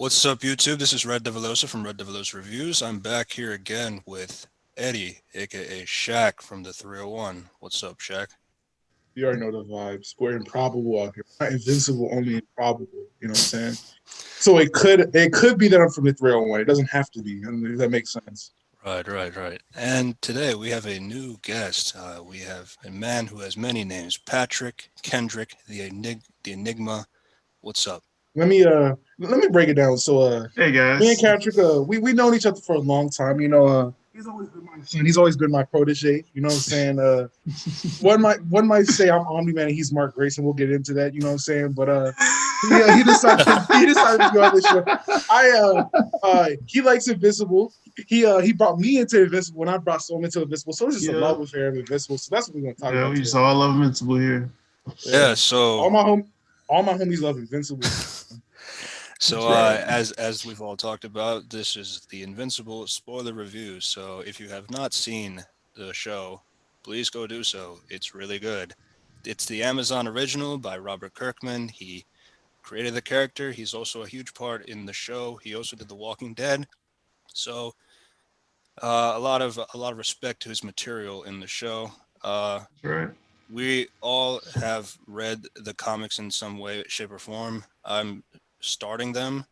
What's up, YouTube? This is Red Devilosa from Red Devilosa Reviews. I'm back here again with Eddie, aka Shaq from the 301. What's up, Shaq? You already know the vibes. We're improbable out here. Not invincible, only improbable. You know what I'm saying? So it could be that I'm from the 301. It doesn't have to be. I mean, if that makes sense. Right. And today we have a new guest. We have a man who has many names: Patrick, Kendrick, the Enigma. What's up? Let me break it down. So Hey me and guys. Patrick, we known each other for a long time. He's always been my son. He's always been my protege. You know what I'm saying? One might say I'm omni-man and he's Mark Grayson. We'll get into that. You know what I'm saying? But he decided to go on this show. He likes Invincible. He brought me into Invincible and I brought Storm into Invincible. So it's just a Yeah, love affair of Invincible. So that's what we're gonna talk yeah, about we today. just all love Invincible here. Yeah. Yeah. All So, my home all my homies love Invincible. so That's right. as we've all talked about, this is the Invincible spoiler review. So, if you have not seen the show, please go do so. It's really good. It's the Amazon original by Robert Kirkman. He created the character. He's also a huge part in the show. He also did The Walking Dead. So a lot of respect to his material in the show. Uh, That's right. we all have read the comics in some way, shape, or form. I'm starting them.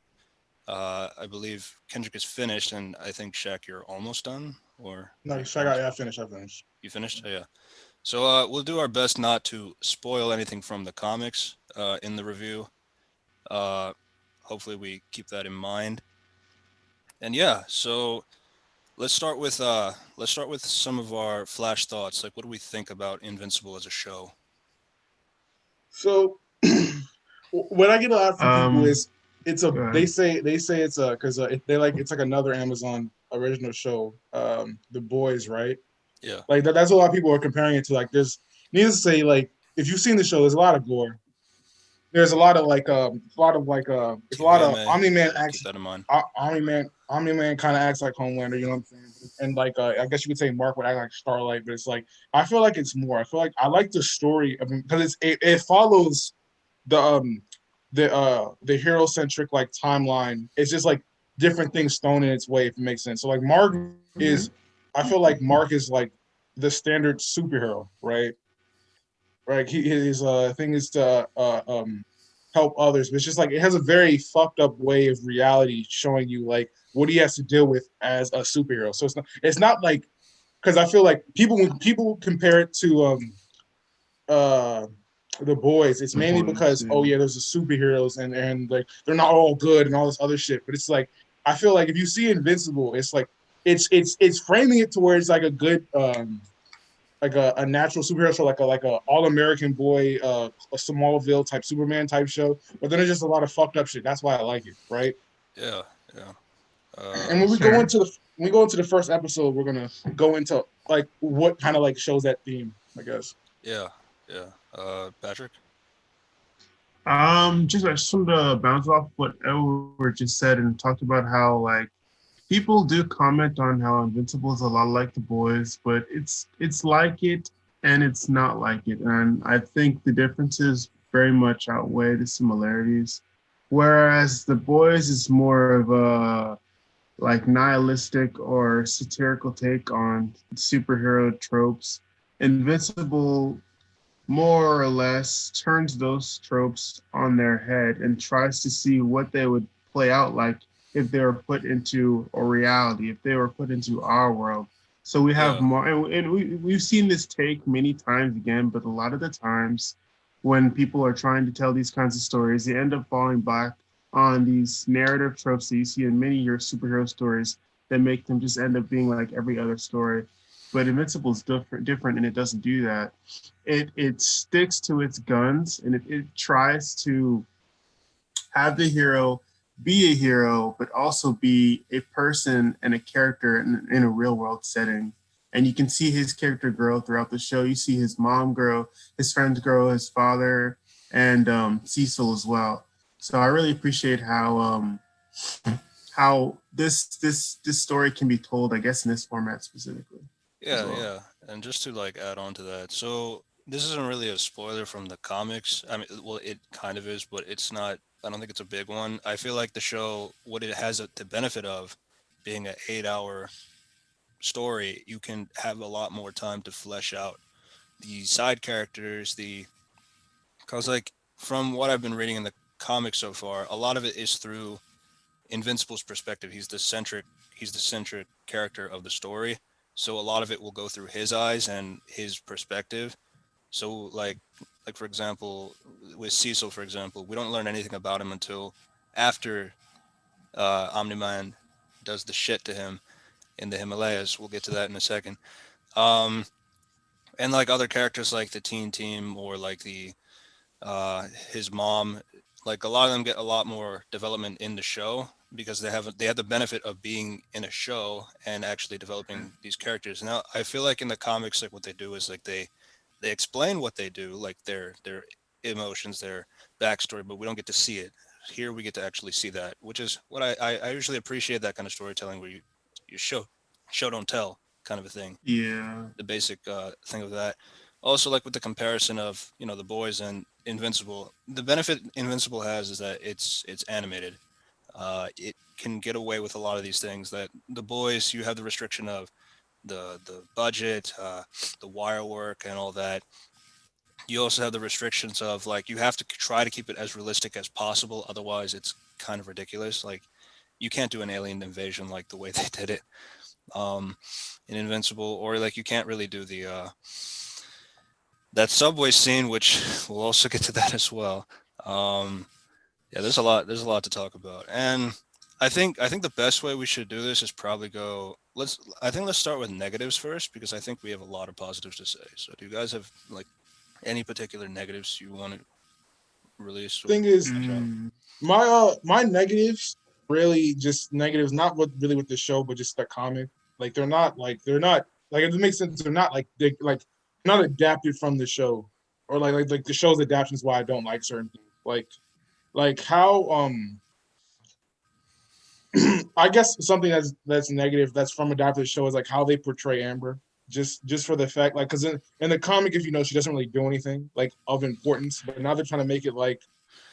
I believe Kendrick is finished, and I think Shaq, you're almost done, or are you Nice. almost? I finished. You finished? Oh, yeah. So we'll do our best not to spoil anything from the comics in the review. Uh, Hopefully, we keep that in mind. And yeah, so let's start with some of our flash thoughts. Like, what do we think about Invincible as a show? So what I get a lot from people Um, is it's a Go they ahead. say they say it's a because it's like another Amazon original show, The Boys, right? Yeah, Like that's what a lot of people are comparing it to. Like there's needless to say, like if you've seen the show, there's a lot of gore. There's it's a lot of TVMA. Omni Man Yeah, keep acts that in mind. Omni Man kind of acts like Homelander, you know what I'm saying? And like I guess you could say Mark would act like Starlight, but it's like I feel like it's more. I feel like I like the story of because it follows the the hero centric like timeline. It's just like different things thrown in its way if it makes sense. So like Mark is Okay. I feel like Mark is like the standard superhero, right? Right. His thing is to help others, but it's just like it has a very fucked up way of reality showing you like what he has to deal with as a superhero. So it's not like because I feel like people when people compare it to uh the boys, it's The mainly boys. because oh Yeah. yeah, there's the superheroes and like they're not all good and all this other shit. But it's like I feel like if you see Invincible, it's like it's framing it to where it's like a good like a natural superhero show, like a all American boy, a Smallville type Superman type show. But then there's just a lot of fucked up shit. That's why I like it, right? Yeah, yeah. And when we go Sure. into the first episode, we're gonna go into like what kind of like shows that theme, I guess. Yeah, yeah. Patrick. Just I just wanted to bounce off what Edward just said and talked about how like people do comment on how Invincible is a lot like The Boys, but it's like it and it's not like it, and I think the differences very much outweigh the similarities. Whereas The Boys is more of a like nihilistic or satirical take on superhero tropes. Invincible more or less turns those tropes on their head and tries to see what they would play out like if they were put into a reality, if they were put into our world. So we have Yeah, more, and we've seen this take many times again, but a lot of the times when people are trying to tell these kinds of stories, they end up falling back on these narrative tropes that you see in many of your superhero stories that make them just end up being like every other story. But Invincible is different, and it doesn't do that. It sticks to its guns, and it tries to have the hero be a hero, but also be a person and a character in a real world setting. And you can see his character grow throughout the show. You see his mom grow, his friends grow, his father, and Cecil as well. So I really appreciate how this story can be told, I guess, in this format specifically as well. yeah. And just to like add on to that, so this isn't really a spoiler from the comics. I mean, well, it kind of is, but it's not I don't think it's a big one. I feel like the show, what it has the benefit of being an 8 hour story, you can have a lot more time to flesh out the side characters, the because like from what I've been reading in the comics so far, a lot of it is through Invincible's perspective. He's the centric character of the story. So a lot of it will go through his eyes and his perspective. So like for example, with Cecil, for example, we don't learn anything about him until after Omni-Man does the shit to him in the Himalayas. We'll get to that in a second. Um, and like other characters like the teen team or like the his mom, like a lot of them get a lot more development in the show because they have the benefit of being in a show and actually developing these characters. Now I feel like in the comics, like what they do is like they explain what they do, like their emotions, their backstory, but we don't get to see it. Here we get to actually see that, which is what I usually appreciate, that kind of storytelling where you show don't tell kind of a thing, Yeah. the basic thing of that. Also, like with the comparison of the boys and Invincible, the benefit Invincible has is that it's animated. It can get away with a lot of these things that the boys, you have the restriction of the budget, the wire work, and all that. You also have the restrictions of like you have to try to keep it as realistic as possible, otherwise it's kind of ridiculous. Like you can't do an alien invasion like the way they did it um, in Invincible, or like you can't really do the that subway scene, which we'll also get to that as well. Um, yeah, there's a lot to talk about, and I think the best way we should do this is probably go. Let's start with negatives first because I think we have a lot of positives to say. So, do you guys have like any particular negatives you want to release or Thing is, punch out? Mm. my negatives really just negatives, not what really with the show, but just the comic. Like they're not like it makes sense. They're not like they like not adapted from the show, or like the show's adaptations. Why I don't like certain things. Like how I guess something that's negative that's from adapted show is like how they portray Amber. Just for the fact like because in the comic, if you know, she doesn't really do anything like of importance, but now they're trying to make it like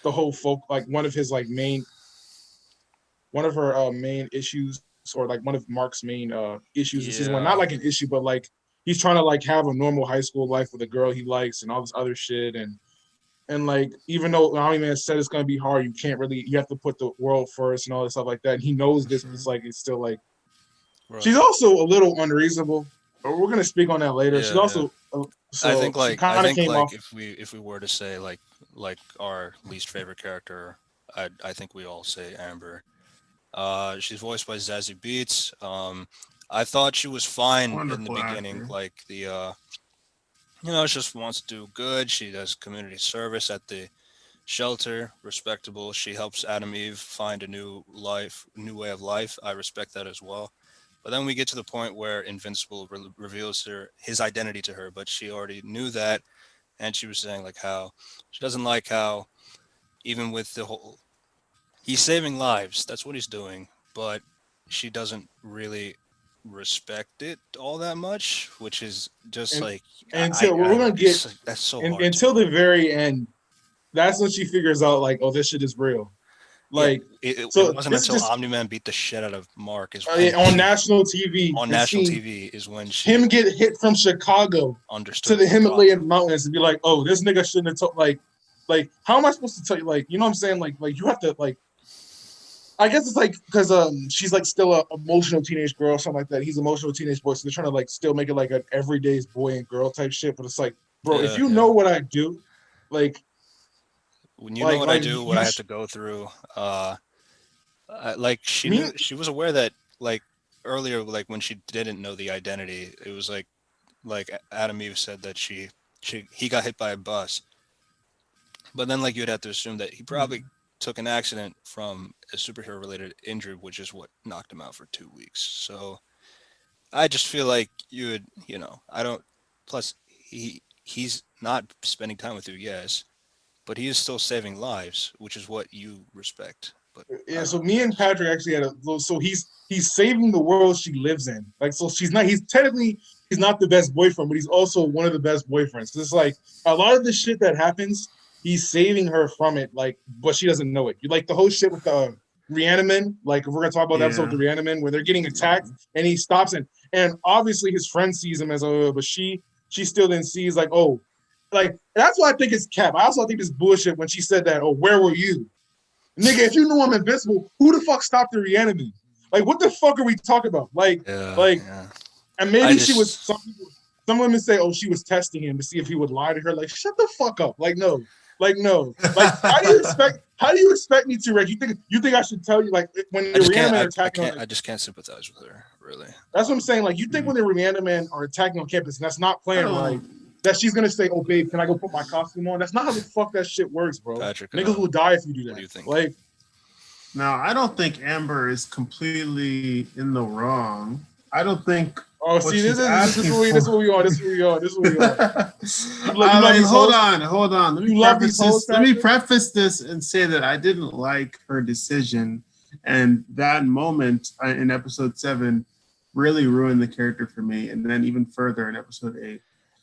the whole folk like one of her main issues or like one of Mark's main issues in season one. Not Yeah, like an issue, but like he's trying to like have a normal high school life with a girl he likes and all this other shit and like even though Omni-Man said it's gonna be hard, you have to put the world first and all this stuff like that. And he knows this, but Mhm. it's still like she's right. also a little unreasonable. But we're gonna speak on that later. She's Yeah, yeah. also so she I kind of think came like off. if we were to say like our least favorite character, I think we all say Amber. She's voiced by Zazie Beetz. I thought she was fine in the Wonderful beginning. actor. Like she just wants to do good. She does community service at the shelter, respectable. She helps Adam Eve find a new way of life. I respect that as well. But then we get to the point where Invincible reveals his identity to her, but she already knew that, and she was saying like how she doesn't like how even with the whole he's saving lives. That's what he's doing, but she doesn't really respect it all that much, which is just And like until I we're don't know. gonna get That's so hard to. until the very end, that's when she figures out like, oh, this shit is real. Yeah, Like, it so wasn't this is until just Omni Man beat the shit out of Mark is when on she national TV on and national seeing TV is when him she get hit from Chicago to understood the the problem. Himalayan mountains and be like, oh, this nigga shouldn't have told like how am I supposed to tell you like you know what I'm saying like you have to like I guess it's like because she's like still a emotional teenage girl or something like that. He's emotional teenage boy, so they're trying to like still make it like an everyday boy and girl type shit. But it's like, bro, if Yeah, you yeah. know what I do, like When you know what I like do, what you I have to go through, like she me knew she was aware that like earlier, like when she didn't know the identity, it was like Adam Eve said that he got hit by a bus, but then like you'd have to assume that he probably took an accident from a superhero related injury, which is what knocked him out for 2 weeks. So I just feel like I don't. Plus, he's not spending time with you, yes, but he is still saving lives, which is what you respect. But I yeah. don't So know, me and guys. Patrick actually had a so he's saving the world she lives in. Like so she's not he's technically he's not the best boyfriend, but he's also one of the best boyfriends. It's like a lot of the shit that happens. he's saving her from it, like, but she doesn't know it. You like the whole shit with the Reaniman, like if we're gonna talk about the episode with the Reaniman where they're getting attacked and he stops and obviously his friend sees him as but she still then sees like, oh, like that's why I think it's cap. I also think it's bullshit when she said that, oh, where were you? Nigga, if you knew I'm invincible, who the fuck stopped the Reaniman? Like, what the fuck are we talking about? Yeah, yeah. And I maybe she was. just Some women say, "Oh, she was testing him to see if he would lie to her." Like, shut the fuck up. Like, no. Like, no. Like, how do you expect? How do you expect me to, Rick? You think I should tell you? Like, when I the just can't Reaniman are I attacking, can't like, I just can't sympathize with her, really. that's what I'm saying. Like, you think when the Reaniman are attacking on campus, and that's not I planned right, don't. that she's gonna say, "Oh, babe, can I go put my costume on?" That's not how the fuck that shit works, bro. Patrick, Niggas will die if you do that. what do you think? Like, Now, I don't think Amber is completely in the wrong. I don't think oh, what see, she's asking for. this is what we are. This is what we are. This is what we are. You love these Hold hoes. on, hold on. You love these hoes. Let me Patrick? preface this and say that I didn't like her decision, and that moment in episode 7 really ruined the character for me, and then even further in episode 8.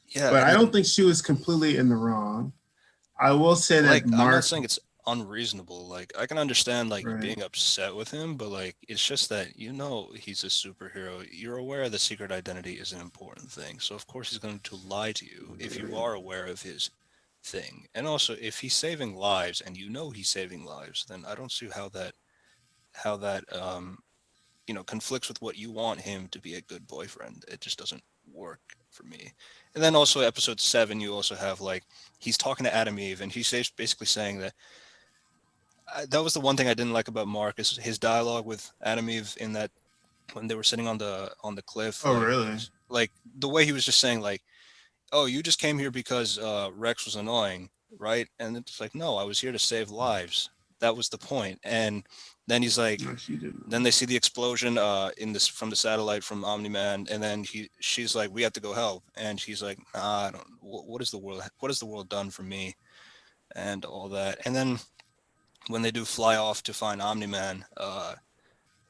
Yeah, But and I then, don't think she was completely in the wrong. I will say that like, I'm not Mark, saying it's unreasonable. Like, I can understand like right? being upset with him, but like it's just that he's a superhero. You're aware the secret identity is an important thing. So of course he's going to lie to you if you are aware of his thing. And also if he's saving lives and he's saving lives, then I don't see how that conflicts with what you want him to be a good boyfriend. It just doesn't work for me. And then also episode 7, you also have like he's talking to Adam Eve, and he's basically saying that that was the one thing I didn't like about Mark is his dialogue with Adam Eve in that when they were sitting on the cliff, Oh, really? like the way he was just saying like, oh, you just came here because Rex was annoying, right? And it's like, no, I was here to save lives. That was the point. And then he's like, No, she didn't. then they see the explosion in this from the satellite from Omni-Man, and then she's like, we have to go help, and he's like, nah, I don't. What has the world done for me, and all that. And then when they do fly off to find Omni-Man,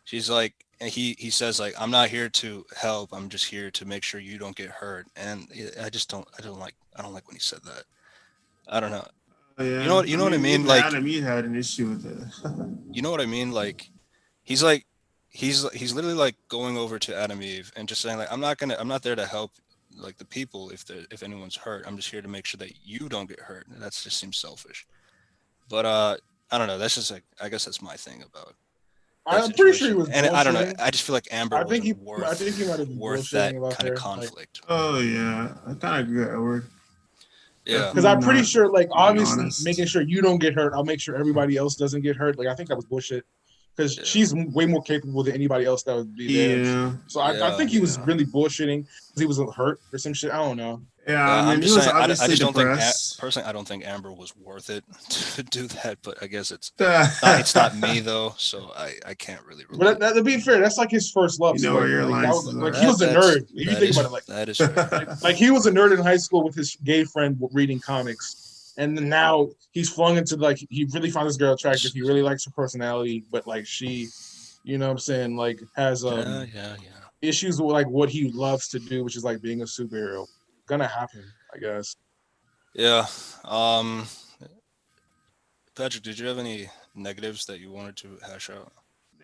she's like, and he says like, I'm not here to help. I'm just here to make sure you don't get hurt. And I don't like when he said that. I don't know. You know Yeah, what? You I know what I mean, mean? even Like, Adam Eve had an issue with it. you know what I mean? Like, he's literally like going over to Adam Eve and just saying like, I'm not there to help like the people if anyone's hurt. I'm just here to make sure that you don't get hurt. That just seems selfish. But I don't know. That's just like, I guess that's my thing about that I'm pretty sure he situation. was And I don't know. bullshitting. I just feel like Amber I think wasn't I think he might have been worth that bullshitting about kind of her. Like, conflict. Oh yeah, I kind of agree, Edward. Yeah. because Definitely I'm pretty not sure, like, being obviously honest. making sure you don't get hurt, I'll make sure everybody else doesn't get hurt. Like, I think that was bullshit because Yeah. she's way more capable than anybody else that would be there. Yeah, So I Yeah. think he was Yeah. really bullshitting because he was hurt or some shit. I don't know. yeah. I I'm mean, he just was saying. I obviously just don't think depressed. personally. I don't think Amber was worth it to do that. But I guess it's not. It's not You me though, so I can't really But relate. to be fair, that's like his first love. So know where your like that was alliances like are. he was a That's nerd. If you that think is about it, that is fair. like he was a nerd in high school with his gay friend reading comics, and then now he's flung into like he really found this girl attractive. He really likes her personality, but like she, you know what I'm saying, like has Yeah. Yeah. Yeah. issues with like what he loves to do, which is like being a superhero. Gonna happen, I guess. Yeah. Um. Patrick, did you have any negatives that you wanted to hash out?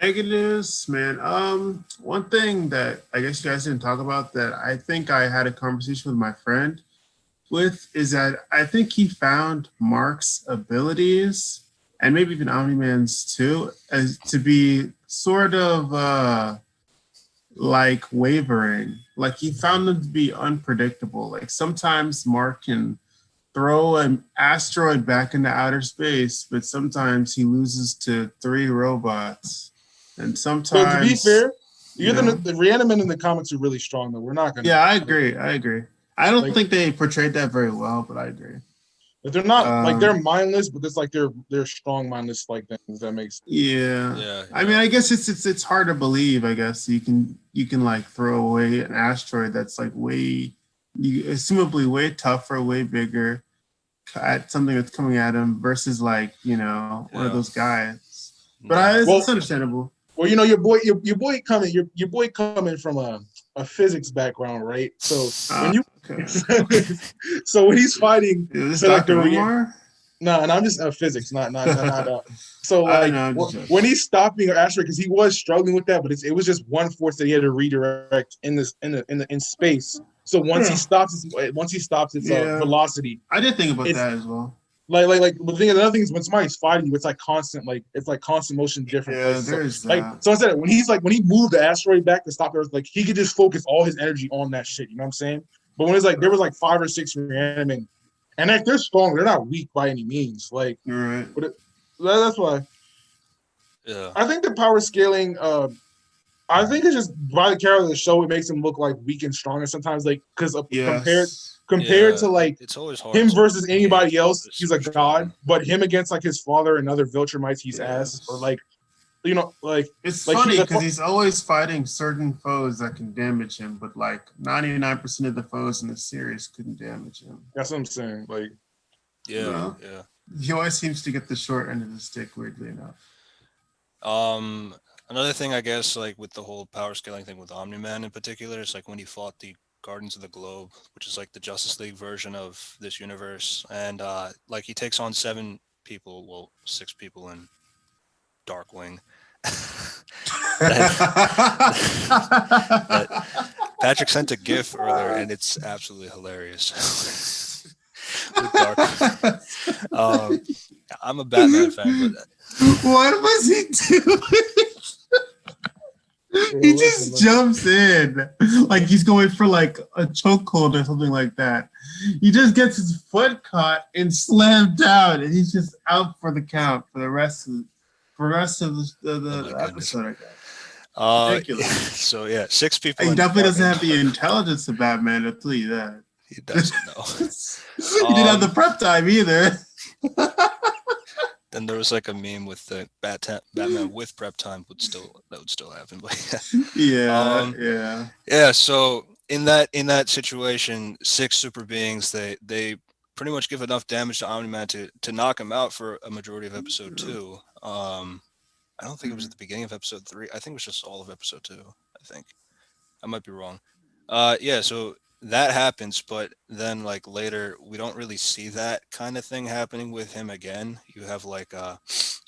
Negatives, man. One thing that I guess you guys didn't talk about that I think I had a conversation with my friend with is that I think he found Mark's abilities and maybe even Omni-Man's too as to be sort of like wavering. Like he found them to be unpredictable. Like sometimes Mark can throw an asteroid back into outer space, but sometimes he loses to 3 robots. And So to be sometimes, fair, you you're know, the Reanimen in the comics are really strong though. We're not gonna yeah, I like, agree. I agree. I don't like think they portrayed that very well, but I agree. but they're not like they're Um, mindless, but it's like they're strong mindless like things. If that makes sense. yeah. Yeah. I mean, Yeah. I guess it's hard to believe. I guess you can like throw away an asteroid that's like assumably way tougher, way bigger at something that's coming at him versus like one of Yeah. those guys. But Yeah. it's Well, understandable. well, your boy coming your boy coming from a physics background, right? So when you Okay. so when he's fighting Is this to like Dr. the Umar? No, and I'm just physics, not. So I like know, I'm just joking. when he's stopping an asteroid, because he was struggling with that, but it was just one force that he had to redirect in space. So Yeah. once he stops its Yeah. velocity, I did think about it's that as well. like the thing. Another thing is when somebody's fighting you, it's like constant motion in different Yeah, places. there So is like that. so I said when he moved the asteroid back to stop Earth, like he could just focus all his energy on that shit. You know what I'm saying? But when it's like there was like 5 or 6 reanimating, and like they're strong, they're not weak by any means. Like, You're right. but that's why Yeah. I think the power scaling. I think it's just by the character of the show, it makes him look like weak and strong, and sometimes like because Yes. compared Yeah. to like It's always hard him to versus gauge anybody what else, is he's a super god. strong. But him against like his father and other Viltrumites, he's ass. Or Yes. like you know, It's like he funny the because he's always fighting certain foes that can damage him, but like 99% of the foes in the series couldn't damage him. that's what I'm saying. Like You Yeah. know? Yeah. He always seems to get the short end of the stick, weirdly enough. Um, Another thing I guess like with the whole power scaling thing with Omni-Man in particular is like when he fought the Guardians of the Globe, which is like the Justice League version of this universe, and like he takes on 7 people, well, 6 people in Darkwing. that that Patrick sent a GIF earlier, and it's absolutely hilarious. With Dark, um, I'm a Batman fan, but What was he doing? He just listen. jumps in like he's going for like a chokehold or something like that. He just gets his foot caught and slammed down, and he's just out for the count for the rest of oh my the goodness. episode. I guess ridiculous. So yeah, 6 people He in definitely doesn't in have the Dark. intelligence of Batman. I'll tell you that. He doesn't know. He didn't have the Um, prep time either. then there was like a meme with the Batman with prep time that would still happen. But Yeah, um, yeah. yeah. So in that situation, 6 super beings they pretty much give enough damage to Omni Man to knock him out for a majority of episode two. I don't think it was at the beginning of episode three. I think it was just all of episode two. I think I might be wrong. Yeah. So that happens, but then like later we don't really see that kind of thing happening with him again. You have like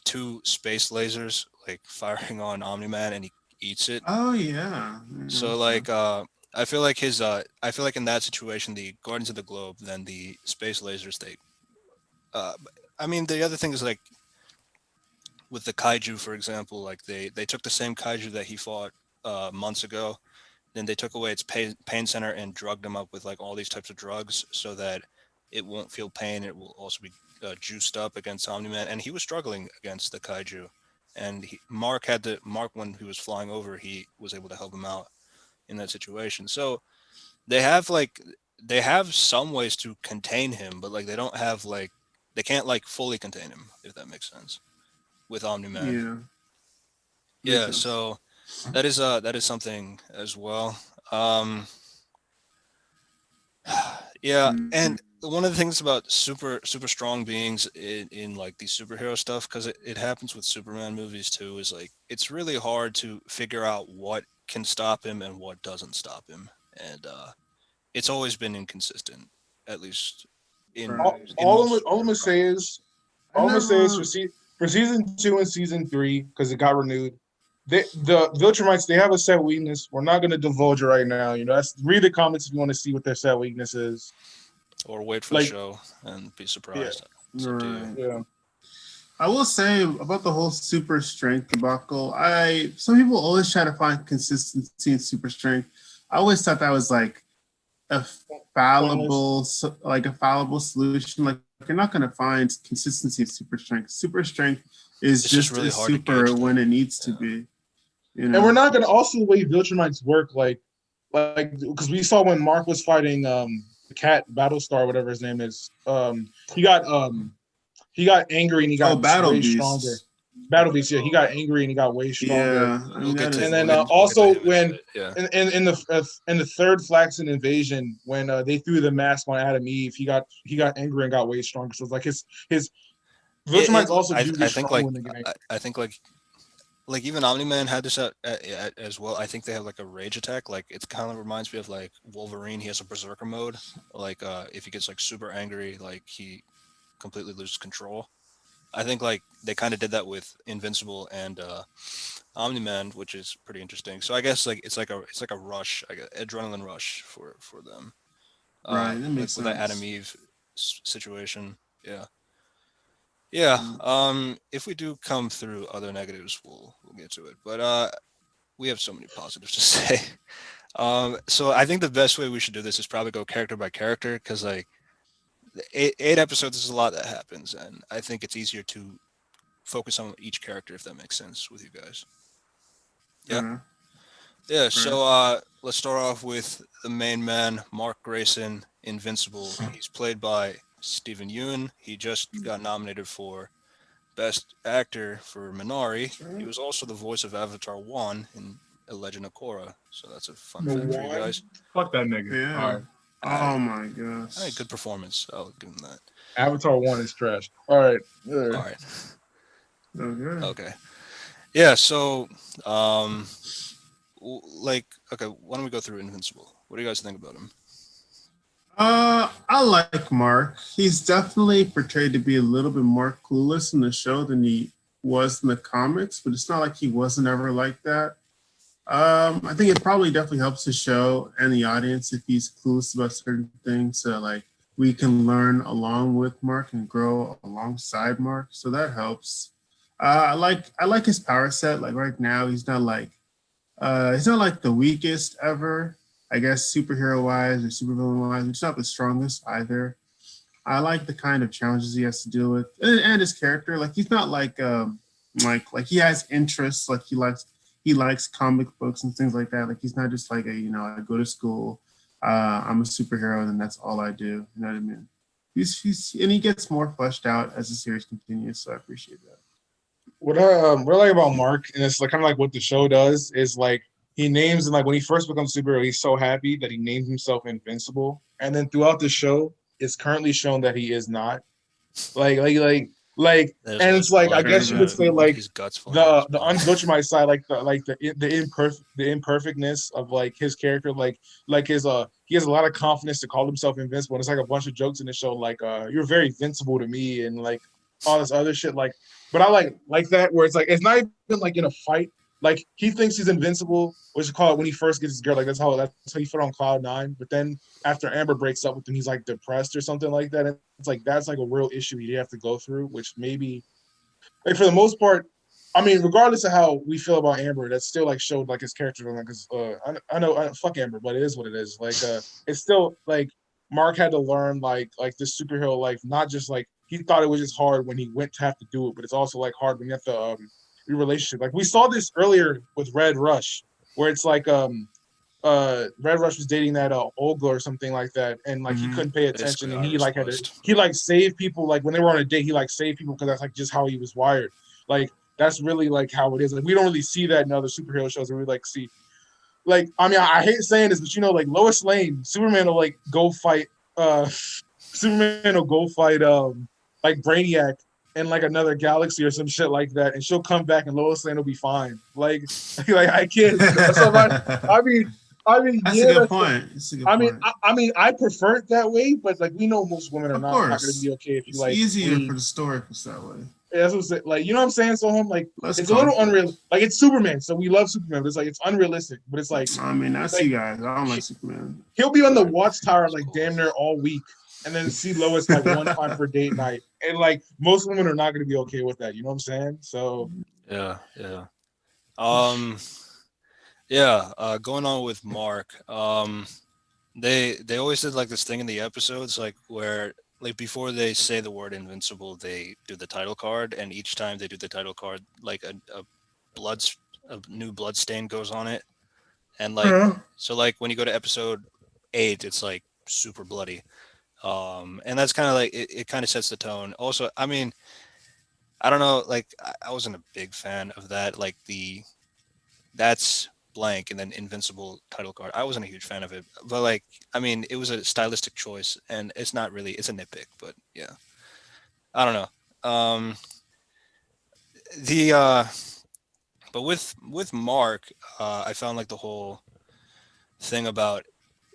2 space lasers like firing on Omni Man, and he eats it. Oh yeah. So like I feel like in that situation the Guardians of the Globe, then the space lasers they uh I mean the other thing is like with the kaiju, for example, like they took the same kaiju that he fought months ago. Then they took away its pain center and drugged him up with like all these types of drugs so that it won't feel pain. It will also be juiced up against Omni Man, and he was struggling against the kaiju. And Mark when he was flying over, he was able to help him out in that situation. So they have like they have some ways to contain him, but like they don't have like they can't like fully contain him, if that makes sense, with Omni Man. Yeah. Makes Yeah, sense. so that is something as well. Um yeah, Mm-hmm. and one of the things about super strong beings in like these superhero stuff, because it happens with Superman movies too, is like it's really hard to figure out what can stop him and what doesn't stop him. And it's always been inconsistent, at least in Right. in most All I'm superhero gonna say comics. is I never. for season 2 and season 3 because it got renewed. The Viltrumites they have a set weakness. We're not gonna divulge it right now. You know, that's read the comments if you want to see what their set weakness is. Or wait for the Like show and be yeah, surprised. It's up to you. Right. yeah. I will say about the whole super strength debacle. Some people always try to find consistency in super strength. I always thought that was a Pointless. like a fallible solution. Like you're not going to find consistency in super strength. Super strength is It's just just really as hard to super gauge, when though. it needs to Yeah. be. And we're not gonna also the way Viltrumites work, like because we saw when Mark was fighting the cat Battlestar, whatever his name is. He got angry and he Oh, got battle way stronger. beasts. Battle Beast, yeah, he got angry and he got way stronger. Yeah, I mean We'll get that to is And then we'll get to also him in a when bit. Yeah. in the third Flaxen invasion, when they threw the mask on Adam Eve, he got angry and got way stronger. So it's like his It Viltrumites also do I get think stronger like when they get angry. I think like even Omni Man had this as well. I think they have like a rage attack. Like it kind of reminds me of like Wolverine. He has a berserker mode. Like if he gets like super angry, like completely lose control. I think like they kind of did that with Invincible and Omni-Man, which is pretty interesting. So I guess like it's like a rush, like an adrenaline rush for them. Right, that Like makes with that Adam sense. Eve situation. Yeah. Yeah. Mm. If we do come through other negatives, we'll get to it. But we have so many positives to say. So I think the best way we should do this is probably go character by character because like eight episodes is a lot that happens, and I think it's easier to focus on each character if that makes sense with you guys. Yeah. Uh, Yeah. right. So let's start off with the main man, Mark Grayson, Invincible. He's played by Stephen Ewan. He just got nominated for Best Actor for Minari. He was also the voice of Avatar 1 in A Legend of Korra. So that's a fun The fact for you one. guys. Fuck that nigga. All Yeah. right. I, Oh my I had a gosh. good performance. I'll give him that. Avatar one is trash. All right. All right. Okay. Okay. Yeah. So, um, like, okay, why don't we go through Invincible? What do you guys think about him? I like Mark. He's definitely portrayed to be a little bit more clueless in the show than he was in the comics, but it's not like he wasn't ever like that. I think it probably definitely helps the show and the audience if he's clueless about certain things. So like we can learn along with Mark and grow alongside Mark. So that helps. I like his power set. Like right now, he's not like the weakest ever. I guess superhero wise or supervillain wise, he's not the strongest either. I like the kind of challenges he has to deal with, and his character. Like he's not like he has interests. Like he likes comic books and things like that. Like he's not just like I go to school, I'm a superhero, and then that's all I do. You know what I mean? He's and he gets more fleshed out as the series continues. So I appreciate that. What I like about Mark, and it's like kind of like what the show does, is like he names and like when he first becomes superhero, he's so happy that he names himself Invincible, and then throughout the show, it's currently shown that he is not. Like like like There's and always it's like I blood. Fair guess you Got would enough. say like his guts flying out of his the mouth. unbutcher my side like the imperfectness of like his character like his he has a lot of confidence to call himself invincible and it's like a bunch of jokes in the show like you're very invincible to me and like all this other shit like but I like that where it's like it's not even like in a fight like he thinks he's invincible what you call it when he first gets his girl like that's how he put on cloud 9 but then after Amber breaks up with him he's like depressed or something like that it's like that's like a real issue you have to go through which maybe like for the most part, I mean, regardless of how we feel about Amber, that still like showed like his character. Like, cause I know fuck Amber, but it is what it is. Like, it's still like Mark had to learn like this superhero life, not just like he thought it was just hard when he went to have to do it, but it's also like hard when you have to your relationship. Like we saw this earlier with Red Rush, where it's like Red Rush was dating that Olga or something like that, and like he Mm-hmm. couldn't pay Basically, attention, and he Iris like had to West. he like saved people like when they were on a date, he like saved people because that's like just how he was wired. Like that's really like how it is. Like we don't really see that in other superhero shows where we like see like I mean I hate saying this, but you know like Lois Lane, Superman will like go fight Superman will go fight like Brainiac in like another galaxy or some shit like that, and she'll come back and Lois Lane will be fine. Like I can't. So I mean, That's a yeah, good point. That's a good point. I mean, I prefer it that way, but like we know most women are Of not going to be course, okay if you it's like easier leave. for the story if it's that way. Yeah, that's what I'm saying. Like you know what I'm saying? So I'm like, Less it's a little unreal. conflict. Like it's Superman, so we love Superman, but it's like it's unrealistic. But I mean, that's like you guys. I don't like he, Superman. he'll be on the Right. watchtower It's like cool. damn near all week, and then see Lois like one time for date night, and like most women are not going to be okay with that. You know what I'm saying? So Yeah. Yeah. Um. Yeah. Going on with Mark. They always did like this thing in the episodes, like where like before they say the word invincible, they do the title card, and each time they do the title card, like blood, a new blood stain goes on it, and like uh, so like when you go to episode 8, it's like super bloody. And that's kind of like it kind of sets the tone. Also, I mean, I don't know, like I wasn't a big fan of that, like the that's blank and then invincible title card. I wasn't a huge fan of it, but like I mean it was a stylistic choice and it's not really, it's a nitpick, but yeah, I don't know. The But with Mark, I found like the whole thing about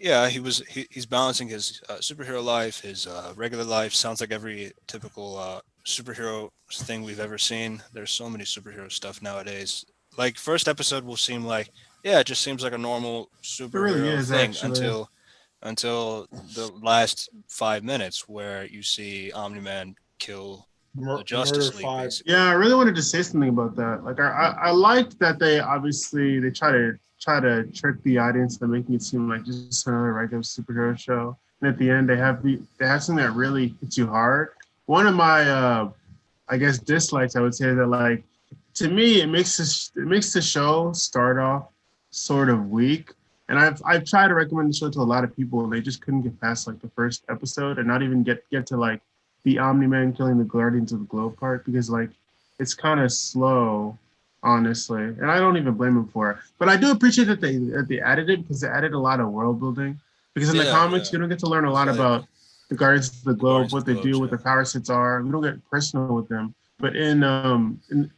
yeah, he's balancing his superhero life, his regular life. Sounds like every typical superhero thing we've ever seen. There's so many superhero stuff nowadays. Like first episode will seem like, yeah, it just seems like a normal It really superhero is thing actually. until the last 5 minutes where you see Omni-Man kill the Murder Justice League five. Yeah, basically. I really wanted to say something about that. Like I liked that they obviously they try to trick the audience into making it seem like just another regular superhero show. And at the end they have something that really hits you hard. One of my I guess dislikes I would say that like to me it makes the show start off sort of weak. And I've tried to recommend the show to a lot of people and they just couldn't get past like the first episode and not even get to like the Omni Man killing the Guardians of the Globe part because like it's kind of slow, honestly, and I don't even blame him for it. But I do appreciate that they added it because they added a lot of world building. Because in the Yeah, comics, yeah. you don't get to learn a It's lot like about the Guardians of the the Globe, Guardians what of the they do, Globes, what yeah. their power sets are. We don't get personal with them. But in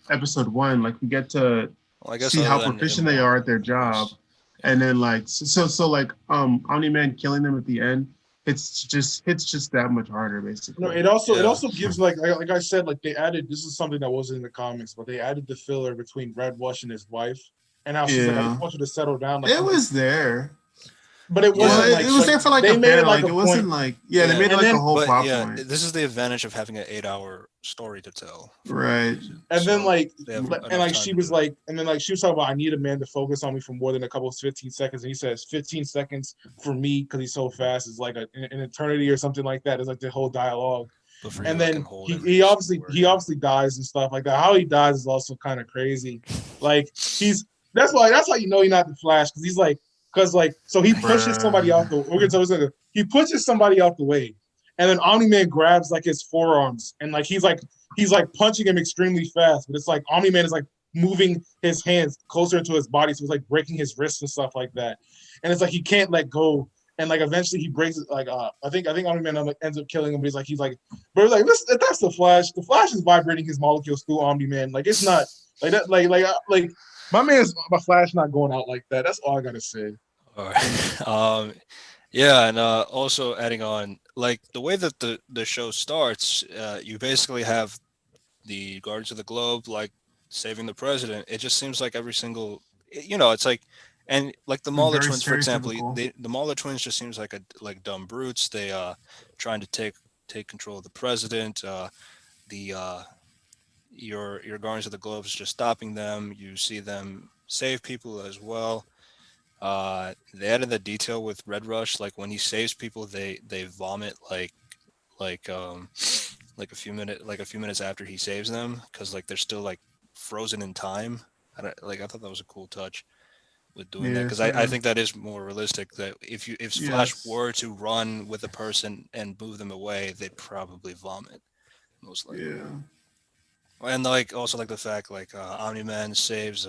episode one, like we get to Well, I guess see other how than proficient they are at their job, Immortus, and yeah. then like so like Omni Man killing them at the end it's just that much harder, No, basically. it also Yeah. gives like I said, like they added, this is something that wasn't in the comics, but they added the filler between Red Rush and his wife, and how she's like, I just Yeah, want you to settle down, like it was there. but it Well, wasn't Yeah. like it was there for like a they made it panel. like Like a it point, wasn't like yeah, they Yeah. made it and like a then whole But plot yeah, point. this is the advantage of having an 8 hour story to tell for one Right. season. and then So like they have and enough like time she to do was it. like, and then like she was talking about, I need a man to focus on me for more than a couple of 15 seconds, and he says 15 seconds for me because he's so fast is like an eternity or something like that. Is like the whole dialogue. But for And you, I can then hold he every he single obviously word he in. obviously dies and stuff like that. How he dies is also kind of crazy. Like he's that's how you know he's not the Flash, because he's like, because like, so he pushes somebody out the, we're gonna tell you, he pushes somebody out the way, and then Omni Man grabs like his forearms, and like he's like punching him extremely fast, but it's like Omni Man is like moving his hands closer into his body, so it's like breaking his wrists and stuff like that, and it's like he can't let go. And like eventually he breaks it. Like I think Omni Man ends up killing him. But he's like, but like that's the Flash. The Flash is vibrating his molecules through Omni Man. Like it's not like that. Like my Flash not going out like that. That's all I gotta say. All right. Yeah, and also adding on, like the way that the show starts, you basically have the Guardians of the Globe like saving the president. It just seems like every single, it's like, and like the Mauler Very twins, for example, stereotypical. the Mauler twins just seems like a like dumb brutes. They trying to take control of the president. The your Guardians of the Globe is just stopping them. You see them save people as well. They added the detail with Red Rush, like when he saves people, they vomit like um like a few minutes after he saves them, because like they're still like frozen in time. I thought that was a cool touch with doing that, Yeah, because sort I of. think that is more realistic. That if Flash Yes. were to run with a person and move them away, they'd probably vomit most likely. Yeah. And like also like the fact like Omni Man saves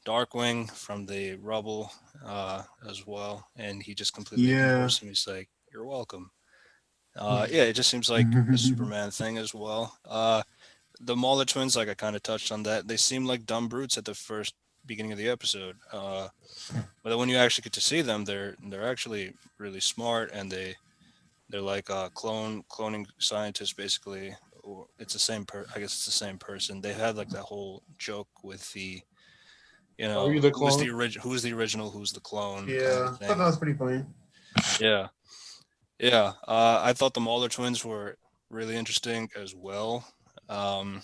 Darkwing from the rubble as well, and he just completely Yeah. ignores him. He's like, "You're welcome." Yeah, it just seems like a Superman thing as well. The Mauler twins, like I kind of touched on that, they seem like dumb brutes at the first beginning of the episode. But then when you actually get to see them, they're actually really smart, and they're like cloning scientists basically. Or it's the same I guess it's the same person. They had like that whole joke with the Are you the the clone? who's the original, who's the clone kind of Yeah. I thought that thing. was pretty funny. Yeah, yeah. I thought the Mauler twins were really interesting as well. Um,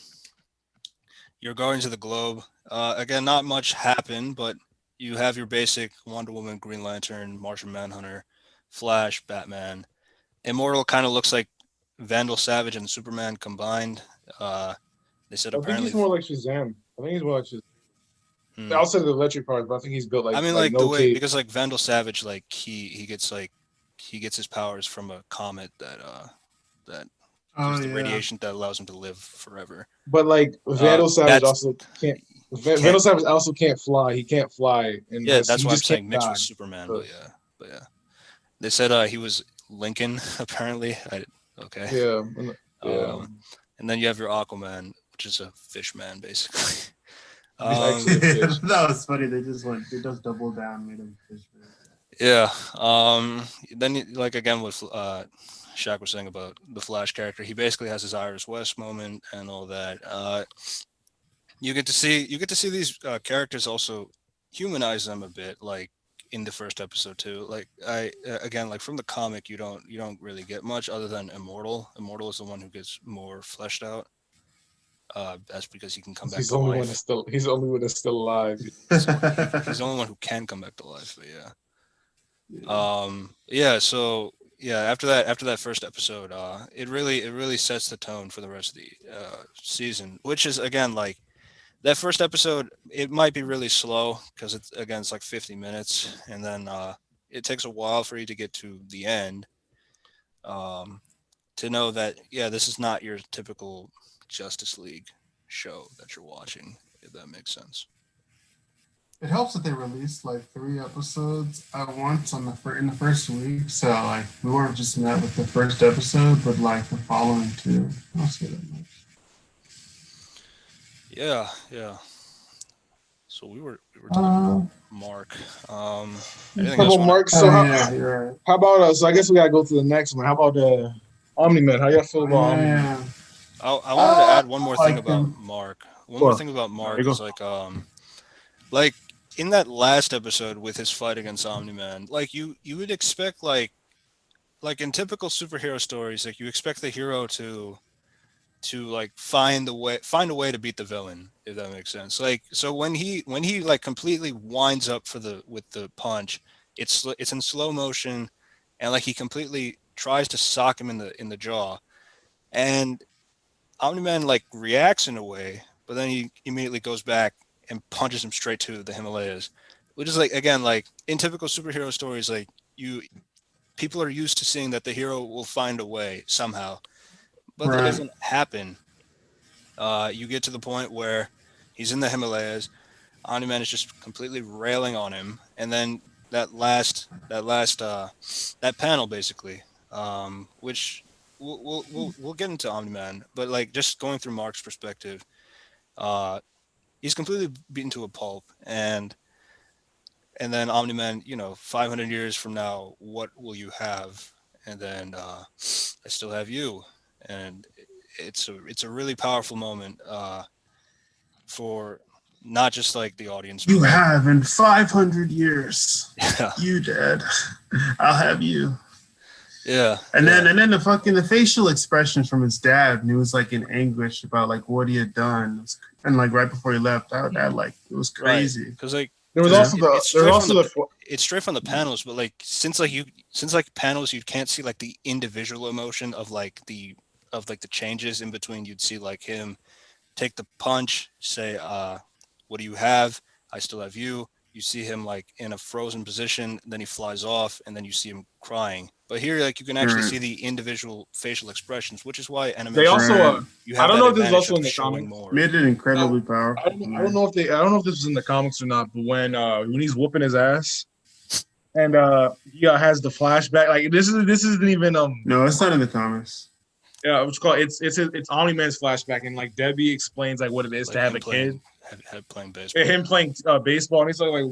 your Guardians of the Globe. Again, not much happened, but you have your basic Wonder Woman, Green Lantern, Martian Manhunter, Flash, Batman. Immortal kind of looks like Vandal Savage and Superman combined. Uh, they said I think apparently. he's more like Shazam. I think he's more like Shazam. Hmm, Outside of the electric cars, but I think he's built I mean, like like the no way, cape. because like Vandal Savage, like he gets his powers from a comet that Oh gives the yeah. radiation that allows him to live forever. But like Vandal Savage That's also can't. he Vandal can't. Savage also can't fly. He can't fly, and Yeah, has, that's he why I'm just can't saying mixed with die. Superman. So, But yeah, they said he was Lincoln apparently. Okay. yeah, yeah. Um, and then you have your Aquaman, which is a fish man basically. He's um, actually a fish. That was funny. They just double down, made him fish. Man. Yeah. Then like again with Shaq was saying about the Flash character, he basically has his Iris West moment and all that. You get to see these characters also humanize them a bit, like in the first episode too. Like I again, like from the comic, you don't really get much other than Immortal. Immortal is the one who gets more fleshed out. That's because he can come back He's to the only one that's life. still. He's the only one that's still alive. He's the only one who can come back to life. But yeah. Yeah. Yeah, so yeah, after that first episode, it really sets the tone for the rest of the season, which is again like that first episode. It might be really slow because it's again it's like 50 minutes, and then it takes a while for you to get to the end. Um, to know that yeah, this is not your typical Justice League show that you're watching, if that makes sense. It helps that they released like 3 episodes at once on in the first week, so like we weren't just met with the first episode, but like the following two. I'll say that much. Yeah, yeah. So we were talking Uh, about Mark. Anything How else about you want Mark? oh So yeah, you're right. how about us? So I guess we gotta go to the next one. How about Omni Man? How y'all feel Oh about Omni Man? yeah. I wanted to add one more I thing like about him. Mark. One more Sure. thing about All right, you Mark go. is like in that last episode with his fight against Omni Man, like you would expect like in typical superhero stories, like you expect the hero to like find a way to beat the villain, if that makes sense. Like so when he like completely winds up for the with the punch, it's in slow motion, and like he completely tries to sock him in the jaw, and Omni Man like reacts in a way, but then he immediately goes back and punches him straight to the Himalayas, which is like again like in typical superhero stories, like you people are used to seeing that the hero will find a way somehow, but that Right. doesn't happen. You get to the point where he's in the Himalayas, Omni Man is just completely railing on him, and then that panel basically, which we'll get into Omni Man, but like just going through Mark's perspective, uh, he's completely beaten to a pulp, and then Omni Man, you know, 500 years from now, what will you have? And then I still have you, and it's a really powerful moment for not just like the audience, but You like have in 500 years. yeah, You dead. I'll have you. yeah, And yeah, then the fucking the facial expressions from his dad, and he was like in anguish about like what he had done, and like right before he left, that like it was right. crazy. Because like There was because Yeah, also the there was also the it's straight from the panels, but like since like panels you can't see like the individual emotion of like the changes in between. You'd see like him take the punch, say, what do you have? I still have you. You see him like in a frozen position, then he flies off, and then you see him crying. But here, like you can actually right, see the individual facial expressions, which is why they animation also right. you I have don't that know if this is advantage also of in the showing comics. more. Made it incredibly I don't powerful. know if they I don't know if this was in the comics or not, but when he's whooping his ass and he has the flashback, like this isn't even No, it's not in the comics. yeah, what's called it's Omni Man's flashback, and like Debbie explains like what it is to Like have him a kid. playing had playing And baseball. him playing baseball, and he's like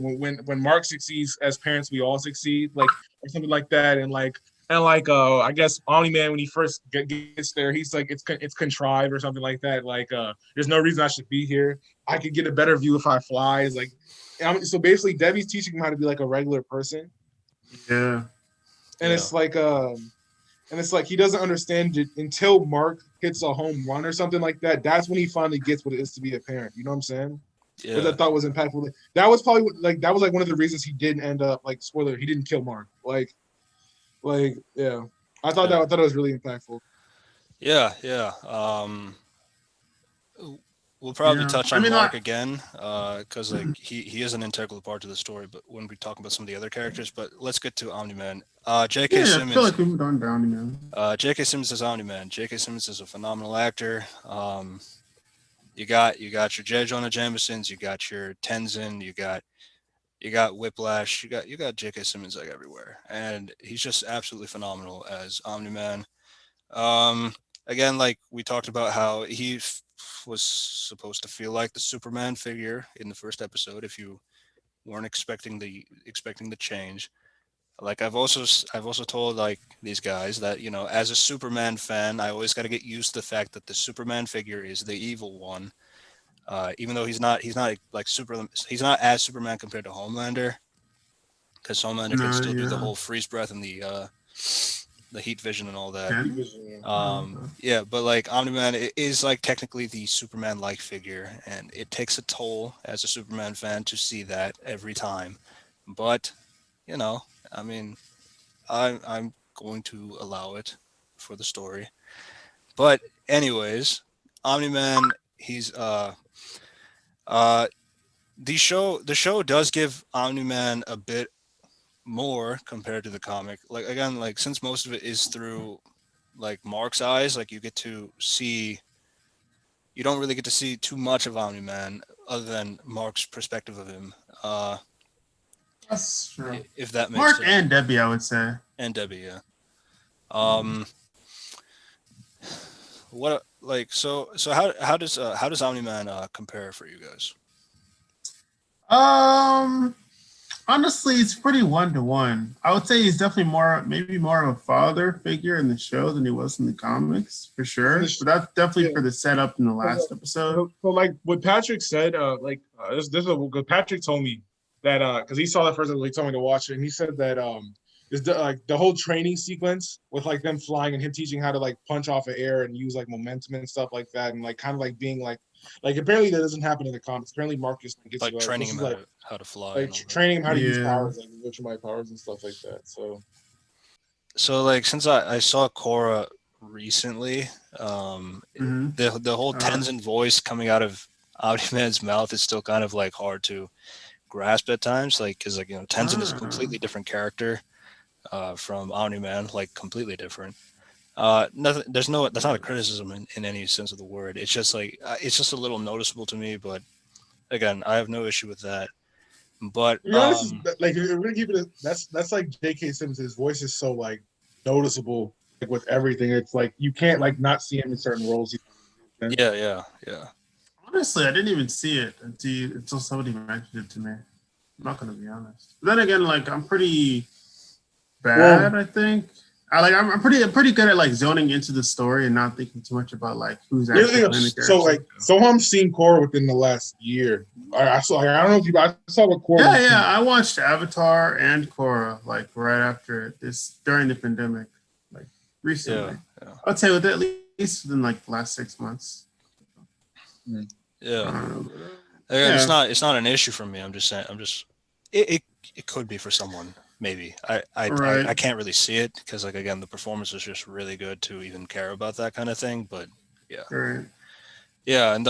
when Mark succeeds as parents, we all succeed, like or something like that, and I guess Omni Man when he first gets there, he's like it's contrived or something like that. Like there's no reason I should be here. I could get a better view if I fly. Is like so basically Debbie's teaching him how to be like a regular person, Yeah, and Yeah, it's like he doesn't understand it until Mark hits a home run or something like that. That's when he finally gets what it is to be a parent. You know what I'm saying? Which I yeah, thought was impactful. That was probably like that was like one of the reasons he didn't end up like spoiler. He didn't kill Mark. Yeah, yeah, I thought it was really impactful. yeah, yeah. We'll probably yeah. touch I on mean, like, Mark again, because like he is an integral part to the story. But when we talk about some of the other characters, but let's get to Omni Man. J.K. yeah, I feel Simmons. like we've done Downey, man. J.K. Simmons is Omni Man. J.K. Simmons is a phenomenal actor. You got your J. Jonah Jamesons, you got your Tenzin, you got Whiplash, you got J.K. Simmons like everywhere, and he's just absolutely phenomenal as Omni Man. Again, like we talked about how was supposed to feel like the Superman figure in the first episode. If you weren't expecting the change, like I've also told like these guys that as a Superman fan, I always got to get used to the fact that the Superman figure is the evil one. Even though he's not like he's not as Superman compared to Homelander, because Homelander can No, still do the yeah. whole freeze breath and the heat vision and all that. Can Division, oh, okay. Yeah, but like Omni-Man is like technically the Superman-like figure, and it takes a toll as a Superman fan to see that every time. But you know, I mean, I'm going to allow it for the story. But anyways, Omni-Man, he's uh the show does give Omni-Man a bit more compared to the comic. Like again, like since most of it is through like Mark's eyes, like you don't really get to see too much of Omni Man other than Mark's perspective of him. That's true. If that makes Mark sense. and Debbie, I would say. And Debbie, yeah. Mm. Um, what like so how does Omni Man compare for you guys? Um, Honestly, it's pretty 1-to-1. I would say he's definitely maybe more of a father figure in the show than he was in the comics, for sure. But that's yeah. definitely for the setup in the last episode. So, like what Patrick said, this is what Patrick told me that because he saw that first, he told me to watch it, and he said that is like the whole training sequence with like them flying and him teaching how to like punch off of air and use like momentum and stuff like that, and like kind of like being like apparently that doesn't happen in the comics. Apparently Marcus like, gets Like training this him is like how to fly and all that. training him how to use Yeah. powers like virtual might powers and stuff like that. So So like since I saw Korra recently, Mm-hmm. the whole Tenzin voice coming out of Omni Man's mouth is still kind of like hard to grasp at times, like because like Tenzin is a completely different character from Omni Man, like completely different. Nothing. There's no. That's not a criticism in any sense of the word. It's just like it's just a little noticeable to me. But again, I have no issue with that. But to be honest, like if we're gonna keep it, that's like J.K. Simmons. His voice is so like noticeable, like with everything. It's like you can't like not see him in certain roles. yeah, yeah, yeah. Honestly, I didn't even see it until somebody mentioned it to me. I'm not gonna be honest. But then again, like I'm pretty Well, bad, I think. I'm pretty good at like zoning into the story and not thinking too much about like who's here's the actually thing. playing the So character. like, so I'm seeing Korra within the last year. I saw. Like, I don't know if you. I saw what Korra when Yeah, it yeah. came out. I watched Avatar and Korra like right after this during the pandemic, like Yeah, recently. yeah, I'd say with at least within like the last 6 months. yeah. Um, Again, yeah, it's not an issue for me. I'm just saying. It could be for someone. Maybe I right. can't really see it because like again the performance is just really good to even care about that kind of thing. But yeah, Right. yeah, and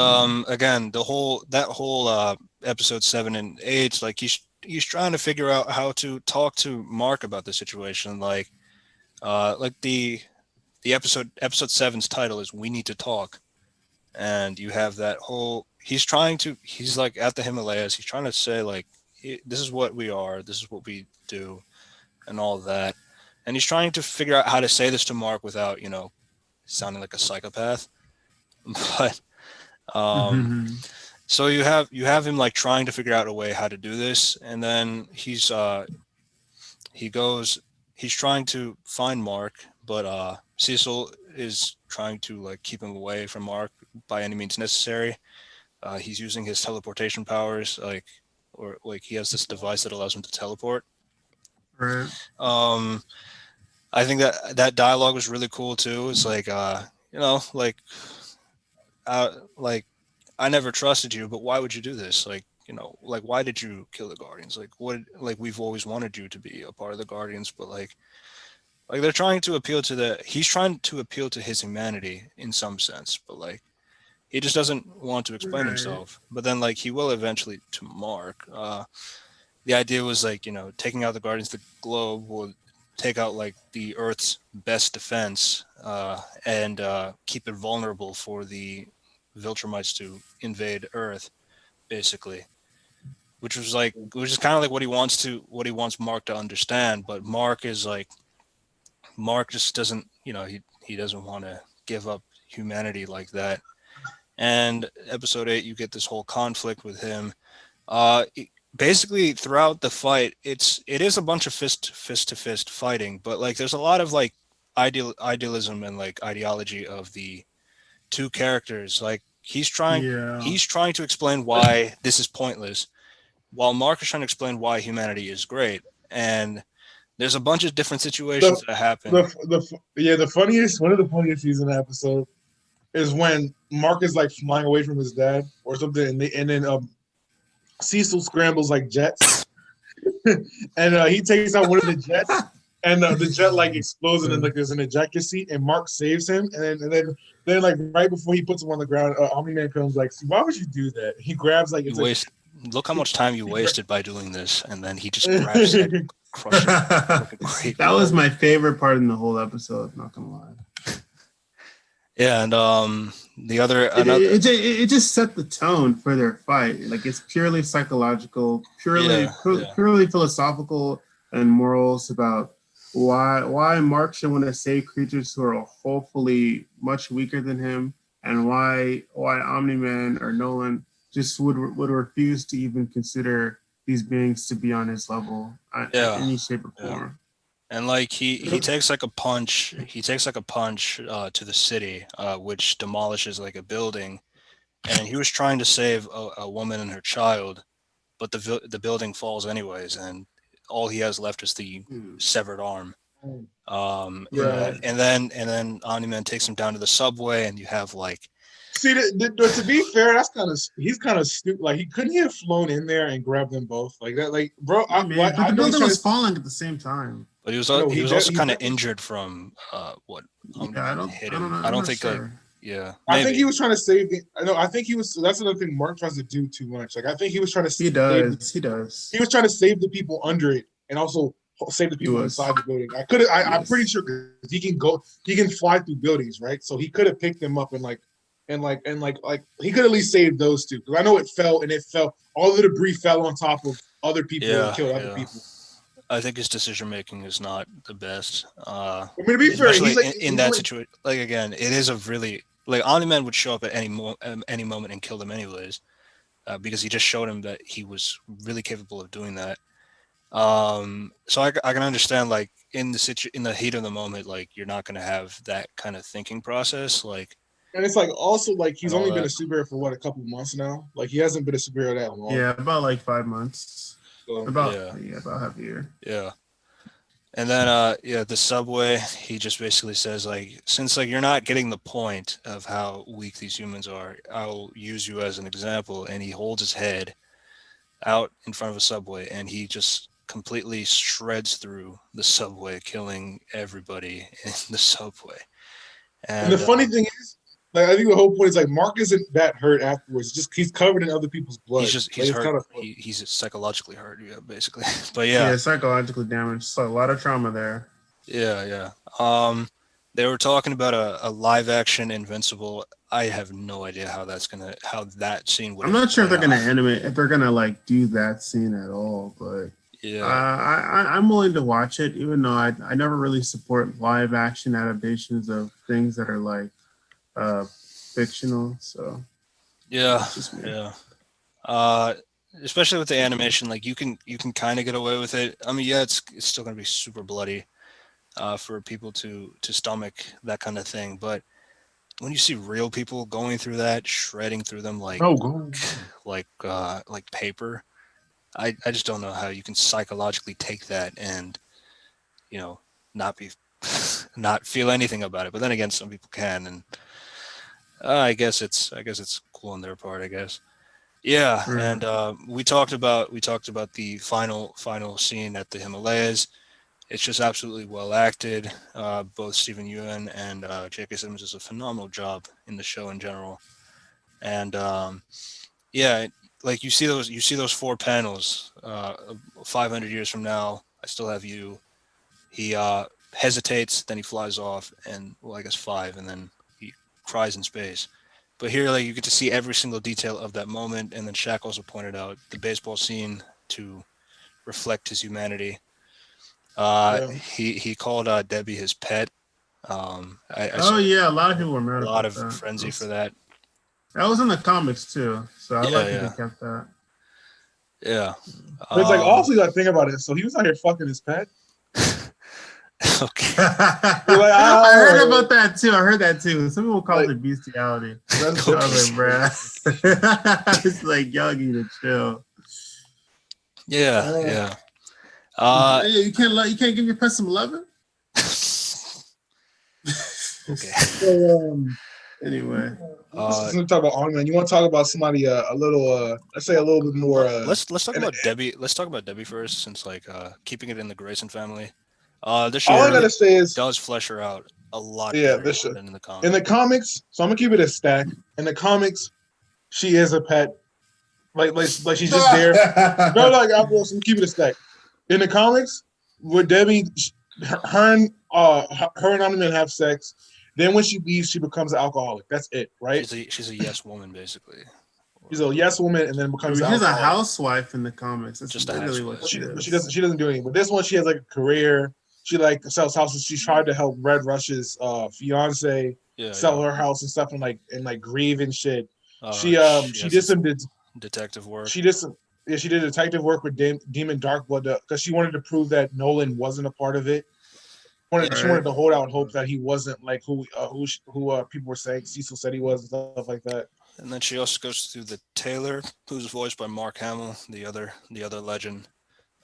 again that whole episode 7 and 8, like he's trying to figure out how to talk to Mark about the situation. Like the episode seven's title is "We Need to Talk," and you have that whole he's like at the Himalayas. He's trying to say like this is what we are, this is what we do, and all that. And he's trying to figure out how to say this to Mark without sounding like a psychopath. But um, Mm-hmm. so you have him like trying to figure out a way how to do this, and then he goes he's trying to find Mark, but Cecil is trying to like keep him away from Mark by any means necessary. He's using his teleportation powers, or like he has this device that allows him to teleport. Right. Um, I think that dialogue was really cool too. It's like, like, like I never trusted you, but why would you do this? Like, like why did you kill the Guardians? Like, what? Like we've always wanted you to be a part of the Guardians, but like they're trying to appeal to he's trying to appeal to his humanity in some sense, but like he just doesn't want to explain Right. himself. But then like he will eventually to Mark. The idea was like taking out the Guardians of the Globe will take out like the Earth's best defense, and keep it vulnerable for the Viltrumites to invade Earth, basically. Which is kind of like what he wants Mark to understand. But Mark just doesn't he doesn't want to give up humanity like that. And episode 8, you get this whole conflict with him. basically throughout the fight, it is a bunch of fist to fist fighting, but like there's a lot of like idealism and like ideology of the two characters. Like Yeah. he's trying to explain why this is pointless, while Mark is trying to explain why humanity is great. And there's a bunch of different The situations that happen. the funniest one of the funniest scenes in the episode is when Mark is like flying away from his dad or something, and then Cecil scrambles like jets, and he takes out one of the jets, and the jet like explodes, and then like there's an ejector seat, and Mark saves him, and then like right before he puts him on the ground, Omni-Man comes like, "See, why would you do that?" He grabs like You it's like waste Look how much time you he gra- wasted by doing this, and then he just grabs it, crushes it like a great. That was my favorite part in the whole episode. Not gonna lie. Yeah, and the other It, another it, it, it just set the tone for their fight. Like it's purely psychological, yeah, yeah, purely philosophical and morals about why Mark should want to save creatures who are hopefully much weaker than him, and why Omni Man or Nolan just would refuse to even consider these beings to be on his level at yeah, any shape or yeah. form. And like he takes like a punch. He takes like a punch to the city, which demolishes like a building. And he was trying to save a woman and her child, but the building falls anyways, and all he has left is the severed arm. right. And then Omni-Man takes him down to the subway, and you have like See, to be fair, that's kind of he's kind of stupid. Like he couldn't he have flown in there and grabbed them both like that? Like, bro, Yeah, man, but I the know he's building trying to. was falling at the same time. but No, he was also he's kind of definitely. injured from what Yeah, Omni-Man hit I don't him. know. I I'm don't not think like sure. yeah, I think he maybe. was trying to save the. I know. I think he was. That's another thing Mark tries to do too much. Like I think he was trying to He save. does. He He does. was trying to save the people under it, and also save the He people was. inside the building. I could. I'm pretty Yes. sure because he can go. He can fly through buildings, right? So he could have picked them up and like he could at least save those two. Because I know it fell and it fell. All the debris fell on top of other people and Yeah, killed other yeah. people. I think his decision making is not the best. I mean, to be fair, Especially in he's that like situation. Like again, it is a really like Omni Man would show up at any moment and kill them anyways, because he just showed him that he was really capable of doing that. So I can understand like in the heat of the moment, like you're not gonna have that kind of thinking process, like and it's like also like and he's all only been a that. superhero for what a couple months now. Like he hasn't been a superhero that long. Yeah, about like 5 months. So Yeah, About half a year. yeah. And then yeah, the subway, he just basically says like since like you're not getting the point of how weak these humans are, I'll use you as an example. And he holds his head out in front of a subway and he just completely shreds through the subway, killing everybody in the subway. and the And funny thing is, like I think the whole point is like Mark isn't that hurt afterwards. Just he's covered in other people's blood. Like he's it's hurt. kind of He's psychologically hurt, yeah, basically. But yeah, Yeah, psychologically damaged. So a lot of trauma there. yeah, yeah. They were talking about a live action Invincible. I have no idea how that scene would I'm have not sure if played they're out. gonna animate, if they're gonna like do that scene at all. But Yeah, I'm willing to watch it, even though I never really support live action adaptations of things that are like uh fictional. So yeah, that's just me. yeah. Uh, Especially with the animation, like you can kind of get away with it. I mean, yeah, it's still gonna be super bloody, for people to stomach that kind of thing. But when you see real people going through that, shredding through them no go. like paper, I just don't know how you can psychologically take that and you know not be not feel anything about it. But then again, some people can, and I guess it's cool on their part. I guess. Yeah, Right. and we talked about the final scene at the Himalayas. It's just absolutely well acted. Both Stephen Ewan and J.K. Simmons does a phenomenal job in the show in general. And yeah, like you see those four panels. 500 years from now, I still have you. He hesitates, then he flies off, and well, I guess five, and then he cries in space. But here, like you get to see every single detail of that moment, and then Shaq also pointed out the baseball scene to reflect his humanity. Yeah. He called Debbie his pet. I Oh saw yeah, a lot of a people were mad lot about of that. frenzy for that. That was in the comics too, so I Yeah, like that they yeah, kept that. Yeah. But it's like Um, also you gotta think about it. So he was out here fucking his pet. okay. You're like, I heard oh, about that too. I heard that too. Some people call like it bestiality. that's I was Okay. like, bruh. It's like y'all need to chill. Yeah. uh, Yeah. Uh, Hey, you can't give your pet some loving. okay. so Anyway, Uh, let's talk about Omni-Man. You want to talk about somebody a little let's say a little bit more let's talk and about Debbie. Let's talk about Debbie first, since like keeping it in the Grayson family. The all show I really gotta say is does flesh her out a lot yeah, better this than in the in comic. the comics, so I'm gonna keep it a stack. In the comics, she is a pet. Like she's just there. No, like I'm gonna keep it a stack. In the comics, with Debbie, her and Omni-Man have sex. Then when she leaves, she becomes an alcoholic. That's it, right? She's a yes woman basically, She's or a yes woman and then I becomes mean, an she's a alcoholic. housewife in the comics. That's just a literally what But housewife. she is. she doesn't do anything. But this one she has like a career. She like sells houses. She tried to help Red Rush's fiance Yeah, yeah. sell her house and stuff and like grieve and shit. She She has did this some detective work. she did some yeah, she did detective work with Demon Darkblood because she wanted to prove that Nolan wasn't a part of it. Yeah, She Right. wanted to hold out hope that he wasn't like who people were saying Cecil said he was and stuff like that. and then she also goes through the tailor, who's voiced by Mark Hamill, the other legend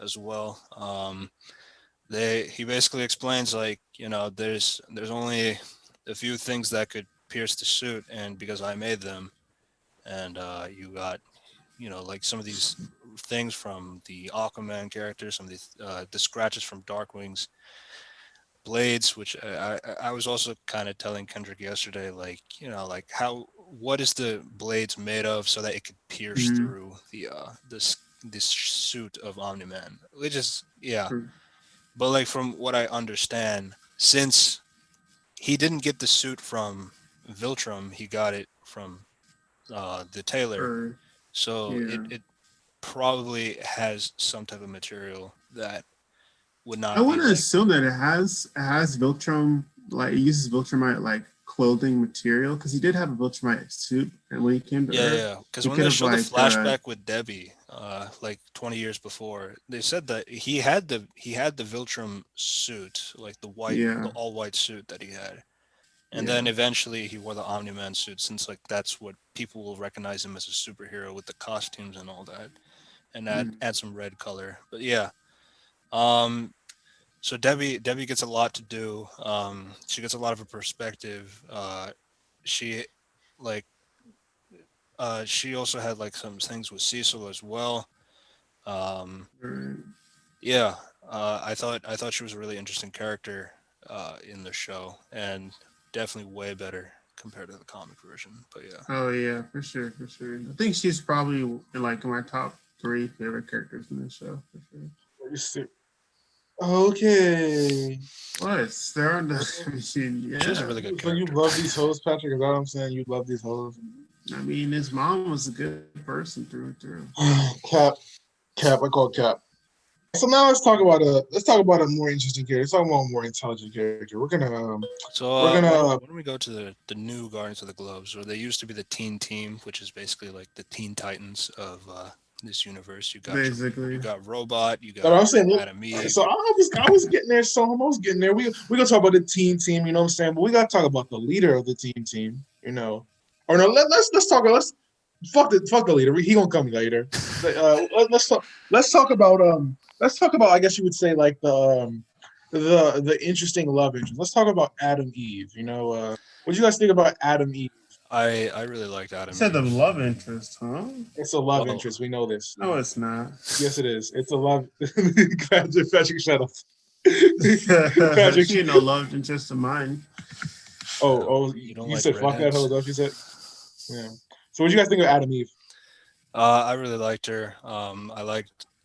as well. He basically explains like there's only a few things that could pierce the suit, and because I made them, and you got like some of these things from the Aquaman character, some of the scratches from Darkwing's blades, which I was also kind of telling Kendrick yesterday, like like what is the blades made of so that it could pierce Mm-hmm. through this suit of Omni Man, which is yeah, but like from what I understand, since he didn't get the suit from Viltrum, he got it from the tailor, Or so it yeah. it probably has some type of material that would I not be want to like. assume that it has Viltrum, like it uses Viltrumite like clothing material because he did have a Viltrumite suit, and when he came to Yeah, Earth, yeah. Because he when could they have show the like flashback with Debbie, like 20 years before, they said that he had the Viltrum suit, like the yeah, all white suit that he had, and yeah, then eventually he wore the Omni Man suit, since like that's what people will recognize him as a superhero with the costumes and all that, and mm, add some red color. But yeah, um, so Debbie gets a lot to do. She gets a lot of a perspective. She like she also had like some things with Cecil as well. Um, right. yeah, I thought she was a really interesting character in the show, and definitely way better compared to the comic version. But yeah, Oh yeah, for sure, for sure. I think she's probably like in my top three favorite characters in the show for sure. Okay. What? There are So she was a yeah. really good you character. love these hoes, Patrick? Is that what I'm saying? You love these hoes? I mean, his mom was a good person through and through. Cap, Cap. I call Cap. So now let's talk about a more interesting character. Let's talk about a more intelligent character. So We're gonna why don't we go to the new Guardians of the Globes, or they used to be the Teen Team, which is basically like the Teen Titans of this universe. You Basically. got Robot, you but got I'm saying, look, Adam so Eve. I was getting there. So I was getting there. We gonna talk about the team. You know what I'm saying? But we gotta talk about the leader of the team. You know, or no? Let's talk. Let's fuck the leader. He gonna come later. Let's talk. Let's talk about. I guess you would say like the interesting love interest. Let's talk about Adam Eve. What do you guys think about Adam Eve? I really liked You Adam said the Eve. love interest, huh? It's a love Well, interest. We know this. No, it's not. Yes, it is. It's a love. Patrick, shut up. Patrick. She ain't no love interest of mine. you don't You like said fuck that hoe. redheads. Is that what you said? Yeah. So what do you guys think of Adam Eve? I really liked her.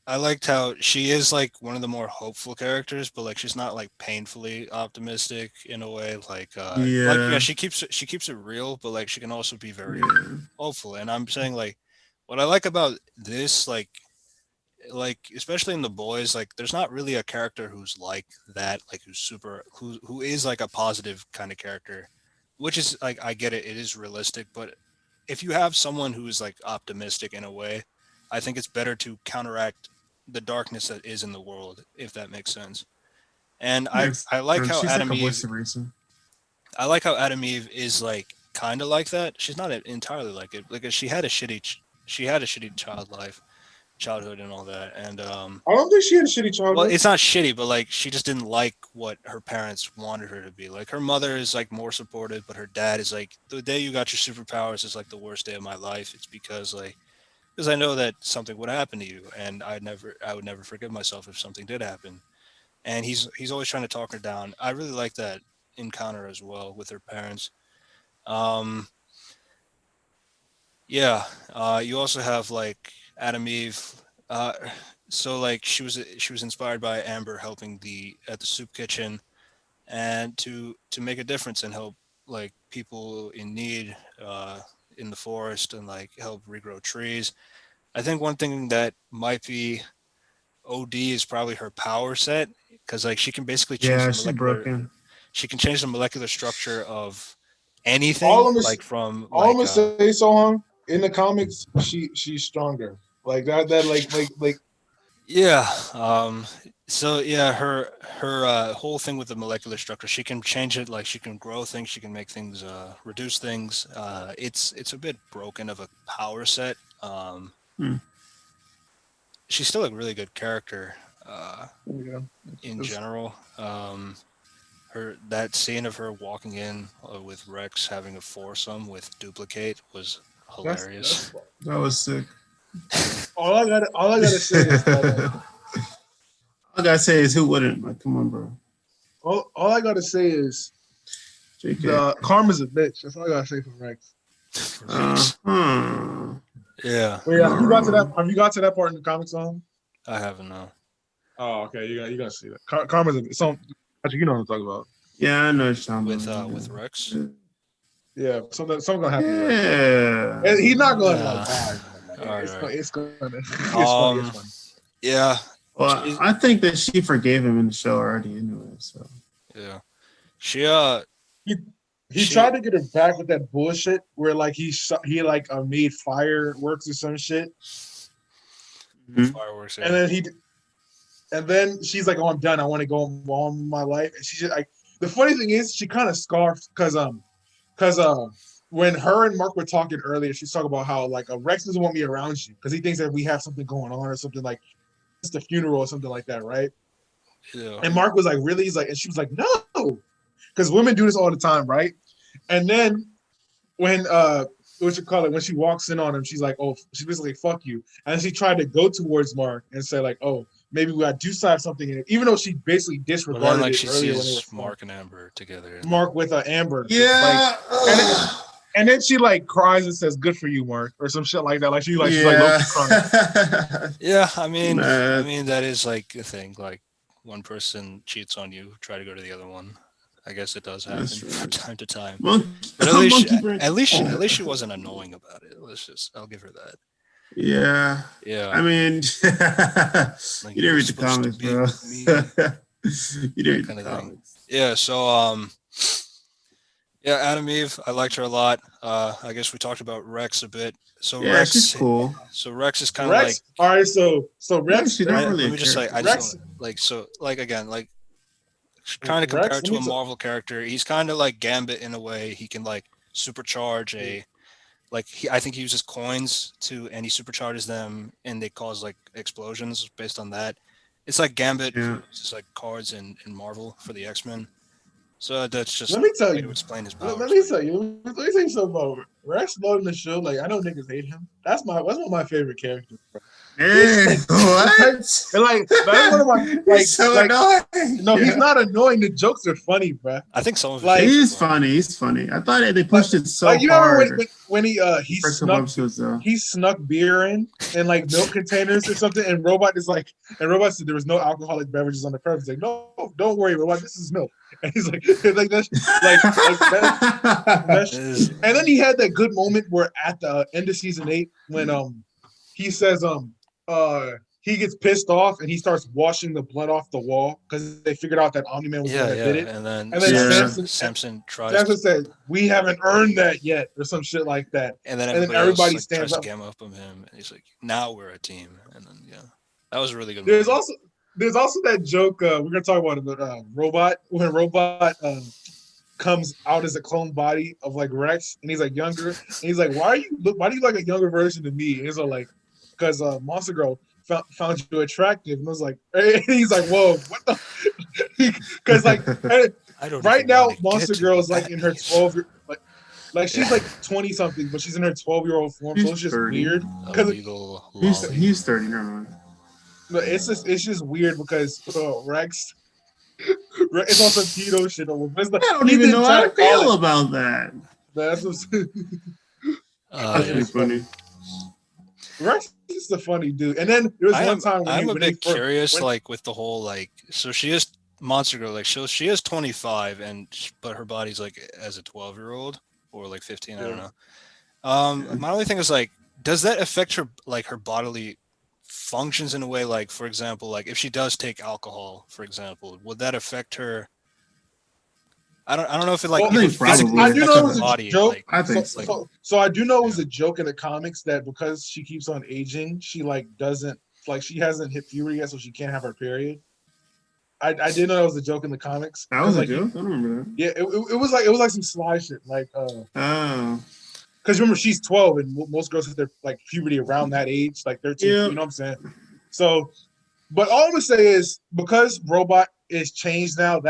I liked how she is like one of the more hopeful characters, but like she's not like painfully optimistic in a way. Like yeah, Yeah, she keeps it real, but like she can also be very yeah, hopeful. And I'm saying like what I like about this like especially in the boys, like there's not really a character who's like that, like who is like a positive kind of character, which is like I get it, it is realistic, but if you have someone who is like optimistic in a way, I think it's better to counteract the darkness that is in the world, if that makes sense. And Makes I like sense. how She's like Adam a voice Eve of reason. I like how Adam Eve is like kind of like that. She's not entirely like it. Like she had a shitty childhood and all that. And I don't think she had a shitty well, childhood. it's not shitty, but like she just didn't like what her parents wanted her to be. Like her mother is like more supportive, but her dad is like, the day you got your superpowers is like the worst day of my life. It's because I know that something would happen to you, and I would never forgive myself if something did happen. And he's always trying to talk her down. I really like that encounter as well with her parents. Um, yeah. You also have like Adam Eve. Uh, so like she was inspired by Amber helping the at the soup kitchen and to make a difference and help like people in need in the forest and like help regrow trees. I think one thing that might be OD is probably her power set because like Yeah, she's broken. she can change the molecular structure of All anything I'm gonna, like from all I'm like gonna say, Sohang, in the comics, she's stronger. Like that like yeah so yeah her whole thing with the molecular structure, she can change it, like she can grow things, she can make things reduce things. It's a bit broken of a power set. Hmm. She's still a really good character yeah. in It's, general. Her that scene of her walking in with Rex having a foursome with duplicate was that's hilarious. That was sick. all I gotta say is that All I gotta say is who wouldn't? Like, come on, bro. all I gotta say is JK. the karma's a bitch. That's all I gotta say for Rex. Rex. Huh. Yeah, But You're yeah, not wrong. have you got to that part in the comics on? I haven't know. Oh, okay. You're gonna see that. Karma's a so Patrick, you know what I'm talking about. Yeah, I know what you're talking With about. Rex. Yeah, something gonna happen to Rex. Yeah. And he's not gonna like Yeah. die. Man. Like, All right. it's gonna it's funny. It's Um. funny. Yeah. Well, She. I think that she forgave him in the show already anyway, so. Yeah. She. He he She. tried to get her back with that bullshit where like he like made fireworks or some shit, Mhm. Fireworks. and Yeah. then she's like, "Oh, I'm done. I want to go on with my life." And she just like the funny thing is she kind of scarfed because when her and Mark were talking earlier, she's talking about how like Rex doesn't want me around you because he thinks that we have something going on or something like it's the funeral or something like that, right? Yeah. And Mark was like, "Really?" He's like, and she was like, "No," because women do this all the time, right? And then when what you call it, when she walks in on him, she's like, "Oh," she's basically "fuck you," and she tried to go towards Mark and say like, "Oh, maybe we got to have something in it," even though she basically But then disregarded like it she earlier when they were sees flying. Mark and Amber together. And Mark with Amber, like, Yeah. and and then she like cries and says, "Good for you, Mark," or some shit like that. Like she's like low Yeah. key crying. yeah. I Man. mean that is like a thing. Like one person cheats on you, try to go to the other one. I guess it does That's happen from true. time to time. Monkey, But at least, monkey brain. at least she wasn't annoying about it. I'll give her that. Yeah. Yeah, I mean, like you you didn't were read the supposed to comics, be bro. with me, You didn't that read kind the of thing. comics. Yeah. So, yeah, Adam Eve, I liked her a lot. I guess we talked about Rex a bit. Yeah, she's cool. So Rex is kind of like, Rex, all right, so Yeah, Rex, she's not really let a me just say, character. I just want Rex, to like, so like again, like kind of Rex. compared to a Marvel character. He's kind of like Gambit in a way. He can like supercharge a like I think he uses coins to and he supercharges them and they cause like explosions based on that. It's like Gambit who Yeah. uses like cards in Marvel for the X-Men. So that's just Let me a tell way to you. explain his Let powers. me But tell you. Let me tell you something about Rex Logan the show. Like I know niggas hate him. That's one of my favorite characters. Bro. It's Man, like the type, what? and like one of my He's so annoying. no, he's Yeah. not annoying. The jokes are funny, bro. I think some of his Like jokes are He's funny. funny. He's funny. I thought they like pushed it so like you remember hard when the first couple episodes, though. he snuck beer in like milk containers or something, and Robot is like, and Robot said there was no alcoholic beverages on the premise. Like, no, don't worry, Robot, this is milk. And he's like, like that's like that. Is And then he had that good moment where at the end of season 8 when he says he gets pissed off and he starts washing the blood off the wall because they figured out that Omni-Man was the one that did it. And then And then Samson tries Samson said, "We haven't earned that yet," or some shit like that. and then And then everybody else everybody like stands tries to up. game up on him, and he's like, "Now we're a team." And then that was a really good There's moment. also there's also that joke we're gonna talk about it, robot when robot comes out as a clone body of like Rex, and he's like younger, and he's like, "Why do you like a younger version of me?" And he's like, "Because Monster Girl found you attractive," and I was like, and he's like, "Whoa, what the?" Because like I don't right even want now, to get Monster to Girl what is like that in her means. 12 like Yeah, she's like 20 something, but she's in her 12-year-old form, so He's it's just 30. weird a because legal He's lolly. he's 30. Never mind. it's just weird because Rex. It's also pedo shit. I don't He even know didn't try how to to call it. feel about that. That's what, That's that's pretty Yeah. just funny. funny. Rex is a funny dude. And then there was one time I'm a when he bit first curious, when like with the whole like. So she is Monster Girl, like she is 25, but her body's like as a 12-year-old or like 15. I don't yeah. know. Yeah. My only thing is like, does that affect her like her bodily functions in a way? Like, for example, like if she does take alcohol, for example, would that affect her? I don't know if it like I Well, if it think physically I probably. do affects know it her was a body. joke. Like I So think so. like so I do know it was yeah. a joke in the comics that because she keeps on aging, she like doesn't like she hasn't hit puberty yet, so she can't have her period. I did know that was a joke in the comics That because was a like joke. I don't remember yeah, it was like some sly shit like that. Oh, because remember she's 12 and most girls hit their like puberty around that age, like 13, yeah. you know what I'm saying? So, but all I'm gonna say is because Robot is changed now,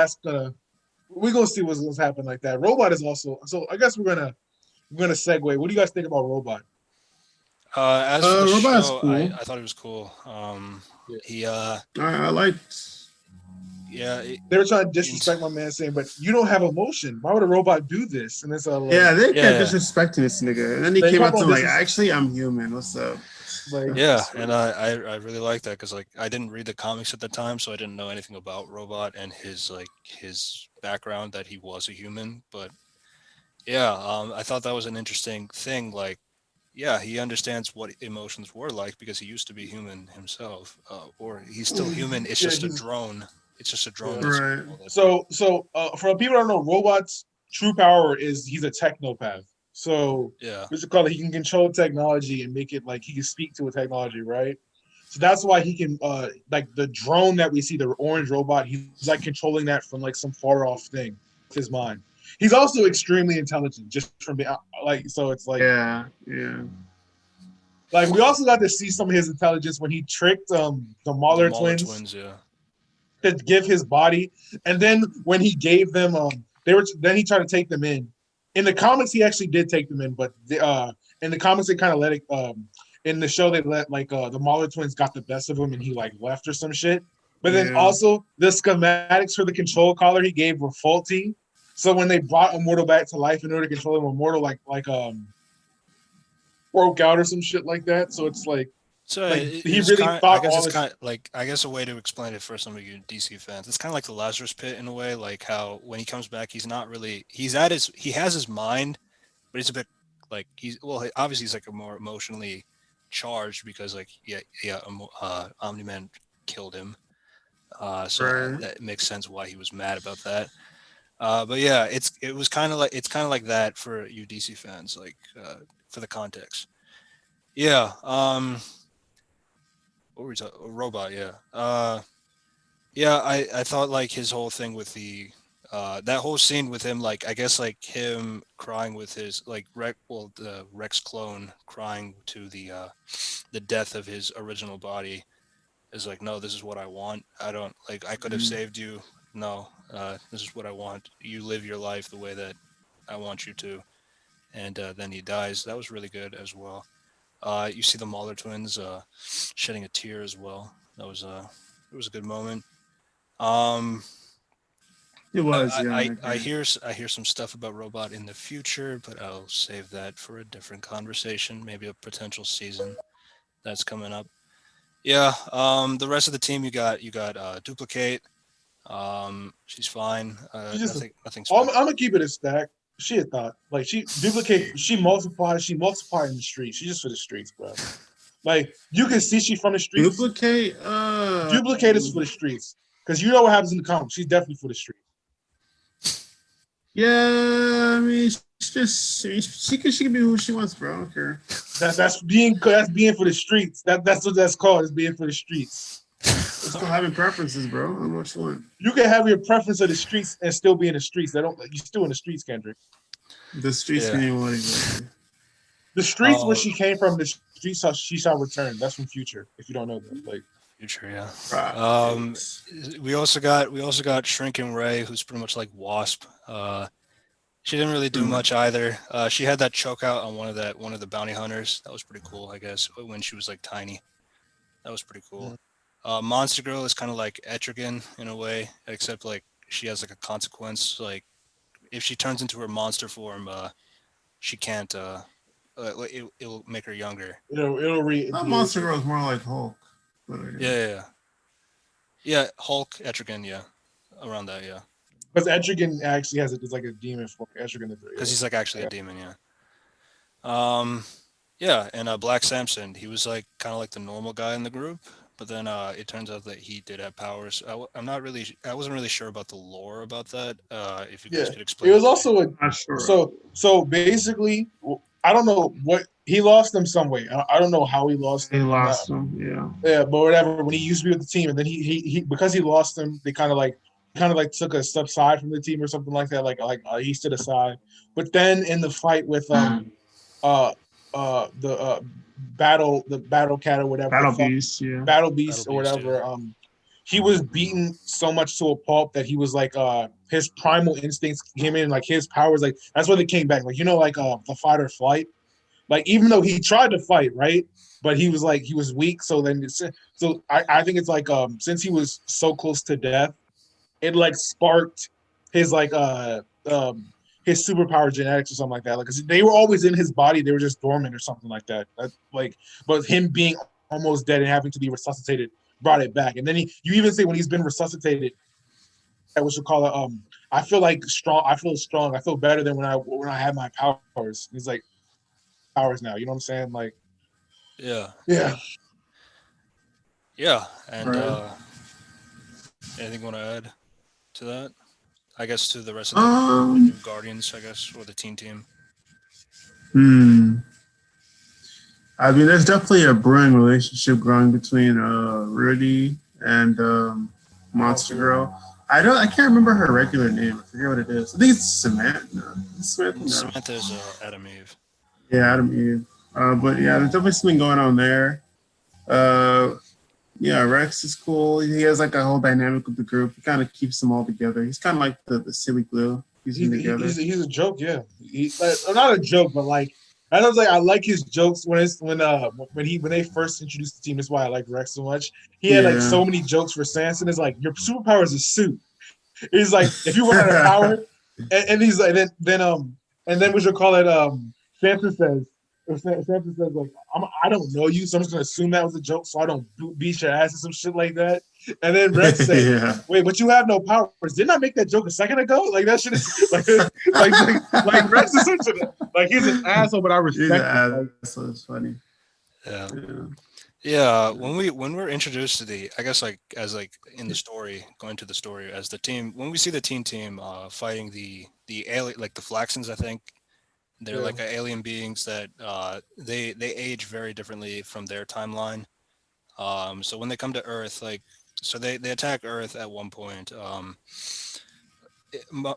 we're gonna see what's gonna happen like that. Robot is also so. I guess we're gonna segue. What do you guys think about Robot? As for the Robot's show, cool. I thought it was cool. Yeah. He I liked. yeah it, They were trying to in, disrespect my man, saying, "But you don't have emotion. Why would a robot do this?" And it's like Yeah, they kept yeah disrespecting this nigga, and then he they came kept out to on him like, disrespect. "Actually, I'm human. What's up?" Like yeah, It's and funny. I really like that because like I didn't read the comics at the time, so I didn't know anything about Robot and his background that he was a human. But yeah, I thought that was an interesting thing. Like yeah, he understands what emotions were like because he used to be human himself, or he's still human. It's yeah, just a he's drone. It's just a drone yeah. that's Right. all that thing. So for people that don't know, Robot's true power is he's a technopath. So Yeah, what's it called? He can control technology and make it like he can speak to a technology, right? So that's why he can like the drone that we see, the orange robot, he's like controlling that from like some far off thing with his mind. He's also extremely intelligent, just from being like so. It's Yeah. Yeah. like we also got to see some of his intelligence when he tricked the the Mahler Mauler twins twins. Yeah, to give his body, and then when he gave them, then he tried to take them in. In the comics, he actually did take them in, but in the comics they kind of let it. In the show, they let like the Mahler twins got the best of him, and he like left or some shit. But then Yeah. also the schematics for the control collar he gave were faulty. So when they brought Immortal back to life in order to control him, Immortal like broke out or some shit like that. So it's so like he it's really kind. I thought guess all it's this. kind of like I guess a way to explain it for some of you DC fans. It's kind of like the Lazarus Pit in a way, like how when he comes back, he's not really he has his mind, but he's a bit like obviously he's like a more emotionally charged because like Omni Man killed him. Right. That makes sense why he was mad about that. But yeah, it's kind of like that for you DC fans, like for the context. Yeah. What were we talking? Robot. Yeah. Yeah. I thought like his whole thing with the that whole scene with him, like I guess like him crying with his like the Rex clone crying to the death of his original body is like, no, this is what I want. I don't like I could have Mm. saved you. No, this is what I want. You live your life the way that I want you to. And then he dies. That was really good as well. You see the Mauler twins shedding a tear as well. It was a good moment. Um, It was. Yeah. I agree. I hear some stuff about Robot in the future, but I'll save that for a different conversation. Maybe a potential season that's coming up. Yeah. The rest of the team you got duplicate. She's fine. She just Nothing I'm special. gonna keep it a stack. She had thought like she duplicate. She multiplied. She multiplied in the streets. She just for the streets, bro. Like you can see she from the streets. Duplicate. Duplicate is for the streets because you know what happens in the comics. She's definitely for the streets. Yeah, I mean, she can be who she wants, bro. I don't care. That's being for the streets. That's what that's called. Is being for the streets. It's still having preferences, bro. I don't know what you want. You can have your preference of the streets and still be in the streets. They don't. You still in the streets, Kendrick. The streets Yeah. meaning what exactly? The streets where Oh, she came from. The streets she shall return. That's from Future. If you don't know that, like future, yeah. Right. We also got Shrinking Ray, who's pretty much like Wasp. She didn't really do much either. She had that choke out on one of the bounty hunters. That was pretty cool, I guess, when she was like tiny. That was pretty cool. Monster Girl is kind of like Etrigan in a way, except like she has like a consequence. Like if she turns into her monster form, she can't. It'll make her younger. it'll That Monster Girl is more like Hulk. Yeah. Hulk, Etrigan, yeah, around that, yeah. Because Etrigan actually it's like a demon form. Etrigan, Because he's like actually a demon, yeah. Yeah, and Black Samson, he was like kind of like the normal guy in the group, but then it turns out that he did have powers. I wasn't really sure about the lore about that. If you guys could It explain was that to me. also Not sure. so basically, I don't know what he lost them some way. I don't know how he lost They them. lost him. Yeah. Yeah, but whatever. When he used to be with the team, and then he because he lost them, they kind of like took a step side from the team or something like that. He stood aside. But then in the fight with uh the battle cat or whatever Battle Beast. Yeah. battle beast Battle or Beast, whatever, yeah. he was beaten so much to a pulp that he was like his primal instincts came in, like his powers, like that's why they came back, like like the fight or flight, like even though he tried to fight, right, but he was weak, so then I think it's like since he was so close to death, it like sparked his his superpower genetics or something like that. Like, 'cause they were always in his body, they were just dormant or something like that. But him being almost dead and having to be resuscitated brought it back. And then you even say when he's been resuscitated, I should call it. I feel like strong. I feel strong. I feel better than when I had my powers. He's like powers now. You know what I'm saying? Like, Yeah, yeah. yeah. And Right. anything you want to add to that? I guess to the rest of the new Guardians, I guess, or the teen team. Hmm. I mean, there's definitely a brewing relationship growing between Rudy and Monster Girl. I can't remember her regular name. I forget what it is. I think it's Samantha. No. Samantha. No. Samantha's Adam Eve. Yeah, Adam Eve. But yeah, there's definitely something going on there. Uh, yeah, Rex is cool. He has like a whole dynamic with the group. He kind of keeps them all together. He's kind of like the silly glue. He's together. He's a joke, yeah. Not a joke, but like I was like I like his jokes when they first introduced the team. That's why I like Rex so much. He had like so many jokes for Sanson. It's like your superpower is a suit. He's like if you run out of power, and he's like and then what you call it Sanson says. Sanson says like I don't know you, so I'm just gonna assume that was a joke, so I don't beat your ass or some shit like that. And then Rex said, Yeah. "Wait, but you have no powers. Didn't I make that joke a second ago? Like that shit is like Rex is such like he's an asshole, but I He's respect an him. asshole. It's funny. Yeah. Yeah. Yeah, when we're introduced to I guess like as like in the story, going to the story as the team, when we see the teen team fighting the alien, like the Flaxons, I think they're like alien beings that they age very differently from their timeline. So when they come to Earth, like so they attack Earth at one point.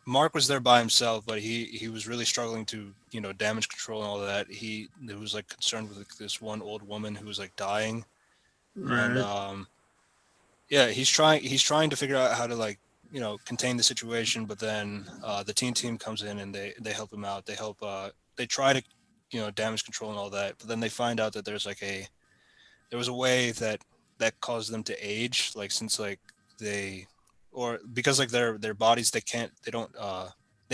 Mark was there by himself, but he was really struggling to damage control and all that. He was like concerned with like, this one old woman who was like dying, and Right. yeah, he's trying to figure out how to like contain the situation. But then the teen team comes in and they help him out. They try to damage control and all that, but then they find out that there was a way that caused them to age, like since like they or because like their bodies they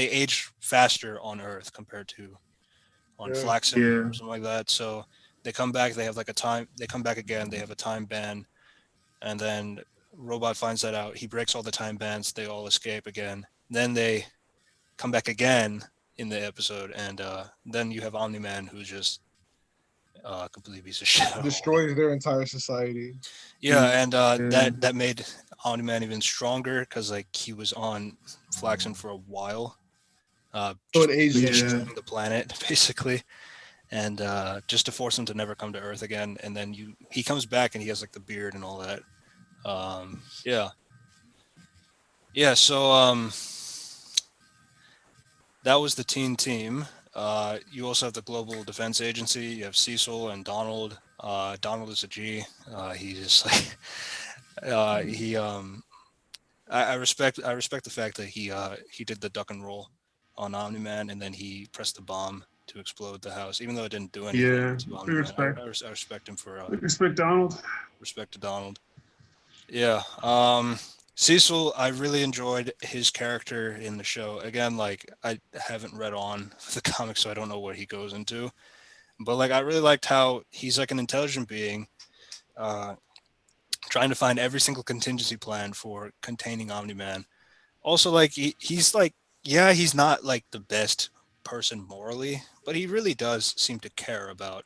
age faster on Earth compared to on Yeah. Flaxen Yeah. or something like that. So they come back, they have like a time, they come back again, they have a time ban, and then Robot finds that out. He breaks all the time bans, they all escape again. Then they come back again in the episode, and then you have Omni-Man who's just complete piece of shit. Destroys their entire society. Yeah, and Yeah. that made Omni-Man even stronger because like he was on Flaxen for a while, So just it aged him. Yeah. destroying the planet basically, and just to force him to never come to Earth again. And then he comes back and he has like the beard and all that. Yeah, yeah. So that was the teen team. You also have the Global Defense Agency. You have Cecil and Donald. Donald is a G. He just like he I respect the fact that he did the duck and roll on Omni Man, and then he pressed the bomb to explode the house, even though it didn't do anything Yeah. to Omni Big Man. respect. I respect him for Big respect, Donald. respect to Donald. Yeah. Cecil, I really enjoyed his character in the show. Again, like I haven't read on the comics, so I don't know what he goes into. But like I really liked how he's like an intelligent being, uh, trying to find every single contingency plan for containing Omni Man. Also, like he's like, yeah, he's not like the best person morally, but he really does seem to care about,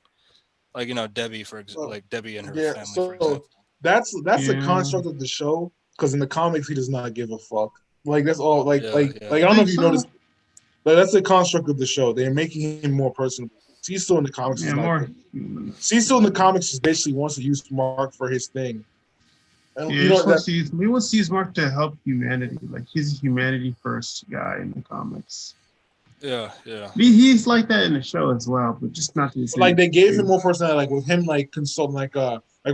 like Debbie Well, like Debbie and her yeah. family, for So example. that's the Yeah. construct of the show. Because in the comics, he does not give a fuck. Like that's all. Yeah, Like yeah, I don't know Think if you so? noticed. But that's the construct of the show. They're making him more personable. Cecil in the comics is Yeah, not more good. human. Cecil in the comics is basically wants to use Mark for his thing. And Yeah, you know that he wants to use Mark to help humanity. Like he's a humanity first guy in the comics. yeah, yeah, He's like that in the show as well, but just not to the same like they gave him degree. more personality, like with him like consulting like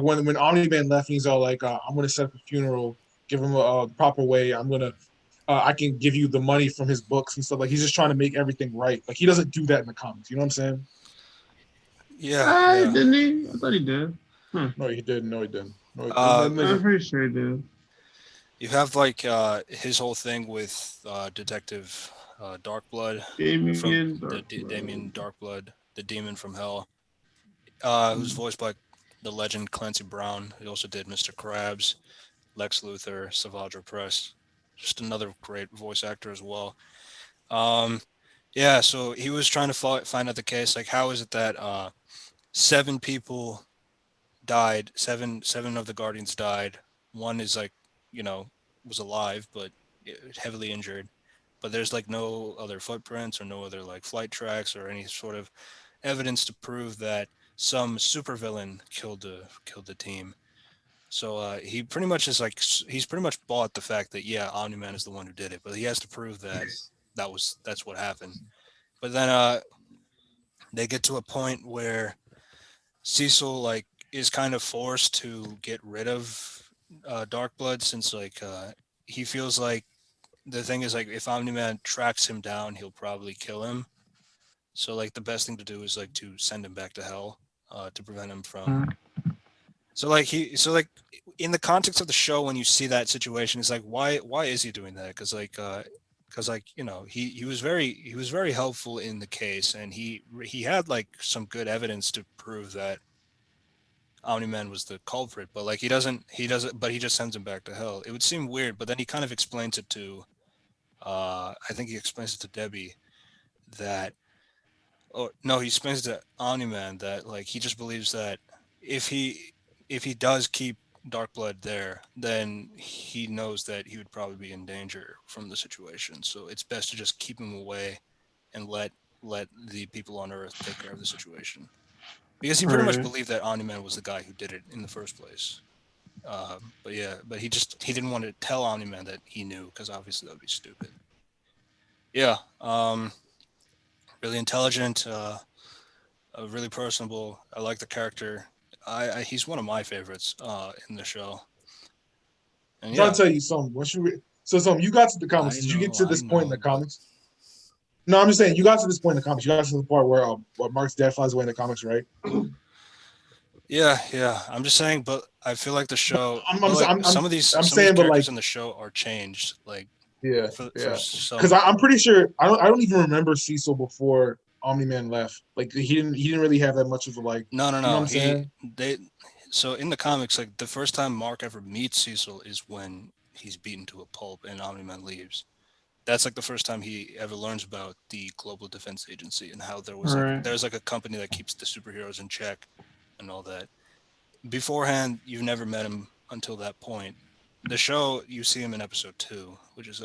when Omni Man left and he's all like I'm gonna set up a funeral, give him a proper way. I can give you the money from his books and stuff. Like he's just trying to make everything right. Like he doesn't do that in the comics. You know what I'm saying? yeah, I yeah. didn't he? I thought he did. Huh. No, he didn't. No, he didn't. No, Uh, I'm pretty sure he did. you have like his whole thing with Detective Darkblood from Damien the Darkblood. Damien Darkblood, the demon from hell, who's voiced by the legend Clancy Brown. He also did Mr. Krabs, Lex Luthor, Savage Press. Just another great voice actor as well. Um, yeah, so he was trying to find out the case. Like, how is it that seven people died? Seven of the Guardians died. One is like, you know, was alive but heavily injured. But there's like no other footprints or no other like flight tracks or any sort of evidence to prove that some supervillain killed the team. So he pretty much is like he's pretty much bought the fact that yeah, Omni Man is the one who did it, but he has to prove that that's what happened. But then they get to a point where Cecil like is kind of forced to get rid of Darkblood since like he feels like the thing is like if Omni Man tracks him down, he'll probably kill him. So like the best thing to do is like to send him back to hell to prevent him from. So like in the context of the show, when you see that situation, it's like why is he doing that? Because like he was very helpful in the case, and he had like some good evidence to prove that Omni Man was the culprit, but like he doesn't but he just sends him back to hell. It would seem weird, but then he kind of explains it to I think he explains it to Debbie that or no, he explains to Omni Man that like he just believes that if he if he does keep Dark Blood there, then he knows that he would probably be in danger from the situation. So it's best to just keep him away and let the people on Earth take care of the situation. Because he pretty much Right. believed that Omni Man was the guy who did it in the first place. But yeah, but he didn't want to tell Omni Man that he knew because obviously that would be stupid. Yeah, really intelligent. Really personable. I like the character. He's one of my favorites in the show. And I'm trying to yeah, tell you something. So something you got to the comics. Did you get to I this point in the know, but comics? No, I'm just saying you got to this point in the comics. You got to the part where Mark's dad flies away in the comics, right? yeah, yeah. I'm just saying, but I feel like the But show, but like I'm some of these saying, but like characters in the show are changed, like yeah, for yeah. Because some. I'm pretty sure I don't even remember Cecil before Omni Man left. Like he didn't really have that much of a like. No, no, You know what no. I'm saying? They. So in the comics, like the first time Mark ever meets Cecil is when he's beaten to a pulp and Omni Man leaves. That's like the first time he ever learns about the Global Defense Agency and how Right. there's like a company that keeps the superheroes in check and all that. Beforehand, you've never met him until that point. The show, you see him in episode 2, which is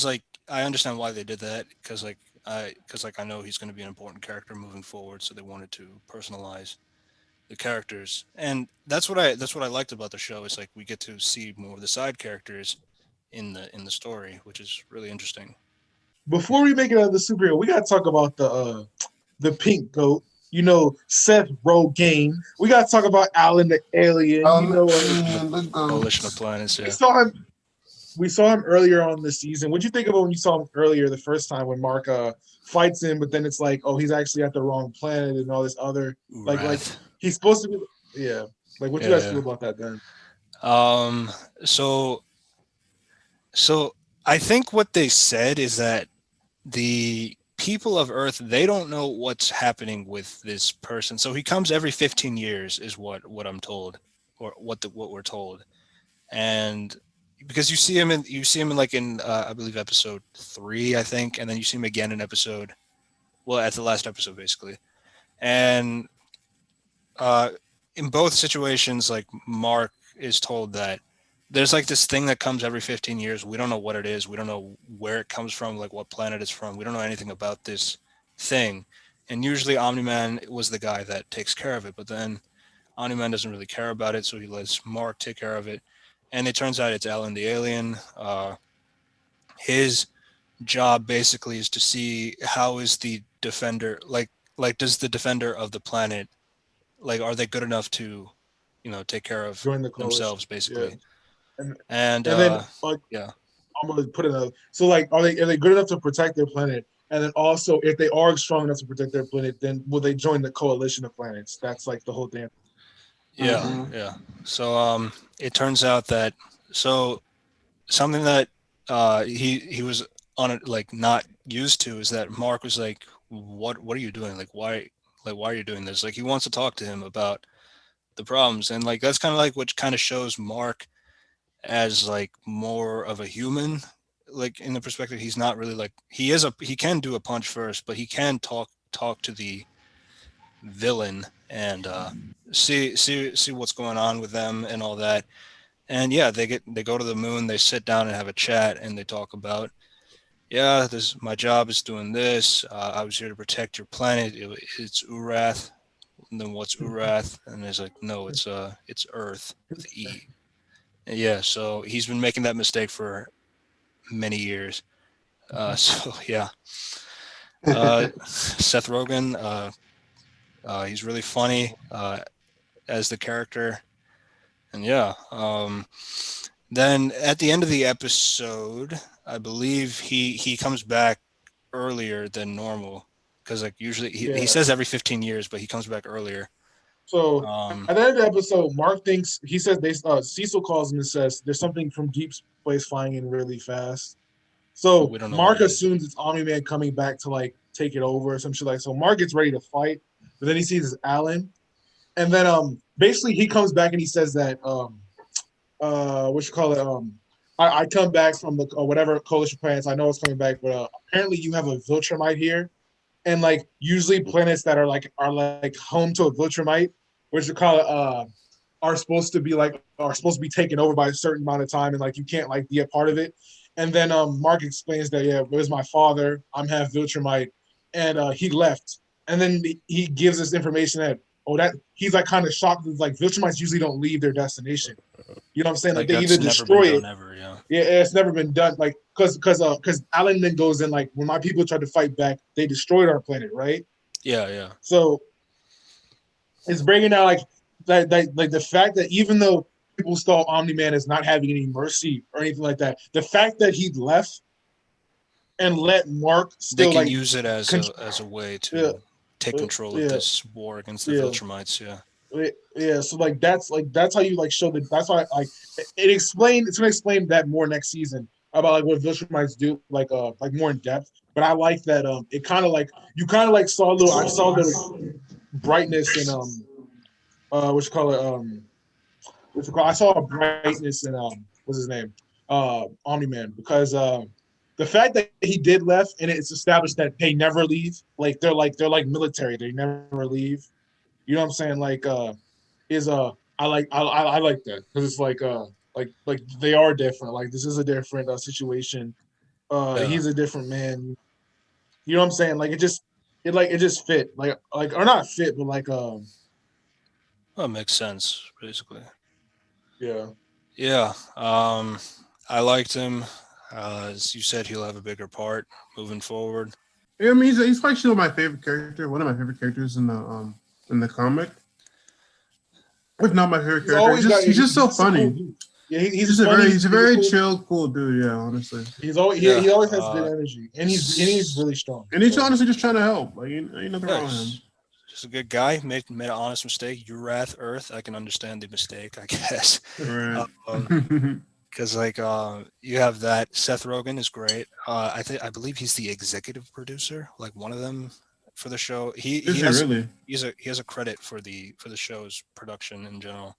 like, I understand why they did that, because like I know he's going to be an important character moving forward, so they wanted to personalize the characters. And that's what I liked about the show, is like we get to see more of the side characters in the story, which is really interesting. Before we make it out of the superhero, we gotta talk about the pink goat. You know, Seth Rogen. We gotta talk about Alan the alien. You know, The The Coalition of goat. Planets, we yeah. saw him. We saw him earlier on the season. What'd you think of it when you saw him earlier the first time when Mark fights him, but then it's like, oh, he's actually at the wrong planet and all this other like Wrath. he's supposed to be. Yeah, like what you guys Yeah, feel about that then? yeah. So so I think what they said is that the people of Earth, they don't know what's happening with this person. So he comes every 15 years, is what I'm told, or what we're told. And because you see him in like in I believe episode 3, I think, and then you see him again in episode, well, at the last episode basically. And uh in both situations, like, Mark is told that there's like this thing that comes every 15 years. We don't know what it is. We don't know where it comes from, like what planet it's from. We don't know anything about this thing. And usually Omni-Man was the guy that takes care of it, but then Omni-Man doesn't really care about it, so he lets Mark take care of it. And it turns out it's Alan the alien. His job basically is to see how is the defender, like does the defender of the planet, like, are they good enough to, take care of Join the coalition. themselves Yeah, basically. and And and then like yeah, I'm gonna put it out. So like, are they good enough to protect their planet? And then also, if they are strong enough to protect their planet, then will they join the coalition of planets? That's like the whole thing. yeah, yeah. So it turns out that, so something that he was on it, like, not used to, is that Mark was like, what are you doing, why are you doing this, like he wants to talk to him about the problems. And like that's kind of like what kind of shows Mark as like more of a human, like in the perspective he's not really like, he can do a punch first, but he can talk to the villain and see what's going on with them and all that. And yeah, they go to the moon, they sit down and have a chat, and they talk about, yeah, this, my job is doing this. I was here to protect your planet. It's Urath. And then what's Urath? And it's like, no, it's Earth with E. And yeah, so he's been making that mistake for many years. So yeah, Seth Rogen, he's really funny as the character. And yeah, then at the end of the episode, I believe he comes back earlier than normal, because like usually he Yeah. says every 15 years, but he comes back earlier. So Um, at the end of the episode, Mark thinks he says they Cecil calls him and says there's something from deep space flying in really fast. but So we don't know what Mark it is. assumes it's Omni Man coming back to like take it over or some shit like. So Mark gets ready to fight, but then he sees it's Alan, and then basically he comes back and he says that what you call it I come back from the whatever coalition planets. I know it's coming back, but apparently you have a Viltrumite here, and like usually planets that are like home to a Viltrumite, what you call it, are supposed to be taken over by a certain amount of time, and like you can't like be a part of it. And then Mark explains that yeah, it was my father. I'm half Viltrumite, and he left. And then he gives us information that that he's like kind of shocked. Like Viltrumites usually don't leave their destination. You know what I'm saying? Like Like they either that's never been destroy done it. ever. Yeah. Yeah, it's never been done. Like because Alan then goes in like when my people tried to fight back, they destroyed our planet, right? Yeah, yeah. So it's bringing out like like the fact that even though people saw Omni Man as not having any mercy or anything like that, the fact that he left and let Mark They still can like use it as con- a way yeah, to take control of yeah, this war against the yeah. Viltrumites. Yeah. Yeah, so like that's how you like show the that's why like it's gonna explain that more next season about like what Viltrumites do like more in depth. But I like that it kind of like you kind of like saw a little I saw a little brightness in what you call it what you call I saw a brightness in what's his name Omni-Man because the fact that he did left and it's established that they never leave, like they're like military, they never leave. You know what I'm saying? Is I like that because it's like they are different. Like this is a different situation. Yeah, He's a different man. You know what I'm saying? It just fit like or not fit, but that makes sense basically. yeah. Yeah, I liked him. As you said, he'll have a bigger part moving forward. Yeah, I mean, he's probably still my favorite character. One of my favorite characters in the comic, if not my favorite He's character. always got He's just so he's a cool funny. dude. Yeah, He's he's just a funny. very he's a He's a very cool dude. chill, cool dude. Yeah, honestly. He Yeah, always has good energy, and he's really strong. And he's So honestly just trying to help. Like, ain't nothing yeah, wrong with him. he's just a good guy. Made an honest mistake. Urath Earth. I can understand the mistake, I guess. Right. Um, because you have that Seth Rogen is great. I believe he's the executive producer, like one of them for the show. He Is he it has really he has a credit for the show's production in general.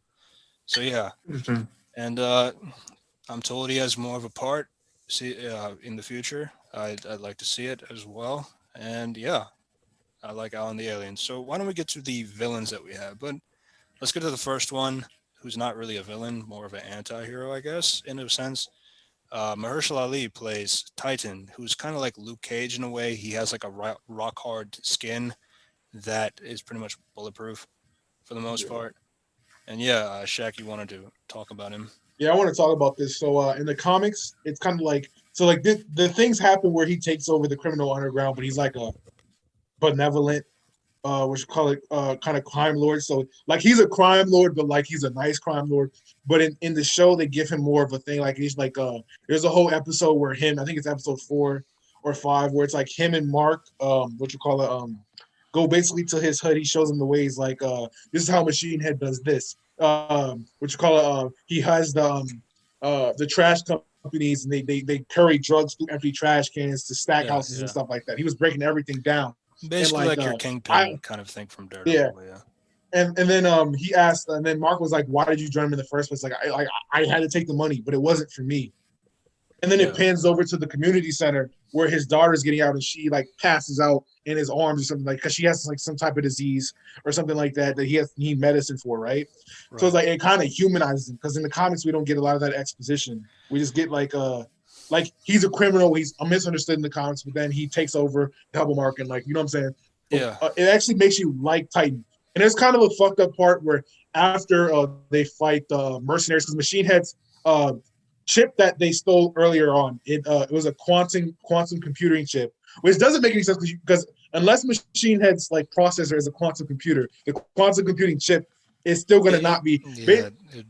So yeah, interesting? and I'm told he has more of a part. See, in the future, I'd like to see it as well. And yeah, I like Alan the Alien. So why don't we get to the villains that we have? But let's get to the first one, who's not really a villain, more of an anti-hero, I guess, in a sense. Mahershala Ali plays Titan, who's kind of like Luke Cage in a way. He has like a rock hard skin that is pretty much bulletproof for the most yeah. part. And yeah, Shaq, you wanted to talk about him? Yeah, I want to talk about this. So in the comics, it's kind of like so like the things happen where he takes over the criminal underground, but he's like a benevolent, what you call it, kind of crime lord. So like he's a crime lord, but like he's a nice crime lord. But in the show, they give him more of a thing. Like he's like there's a whole episode where him, I think it's episode 4 or 5, where it's like him and Mark, what you call it, go basically to his hood. He shows him the ways like this is how Machine Head does this. What you call it, he has the trash companies and they carry drugs through empty trash cans to stack Yeah, houses and yeah. stuff like that. He was breaking everything down. And Basically, like your I kingpin kind of thing from yeah, Daredevil. But yeah, and then he asked, and then Mark was like, "Why did you join him in the first place?" I had to take the money, but it wasn't for me. And then it yeah, pans over to the community center where his daughter's getting out, and she like passes out in his arms or something like because she has like some type of disease or something like that that he has need medicine for, right? So it's right. like it kind of humanizes him because in the comics we don't get a lot of that exposition. We just get like he's a criminal, he's misunderstood in the comics, but then he takes over Double Mark and like you know what I'm saying. But Yeah, it actually makes you like Titan, and there's kind of a fucked up part where after they fight the mercenaries because Machine Head's chip that they stole earlier on. It was a quantum computing chip, which doesn't make any sense because unless Machine Head's like processor is a quantum computer, the quantum computing chip is still going to not be. yeah, yeah.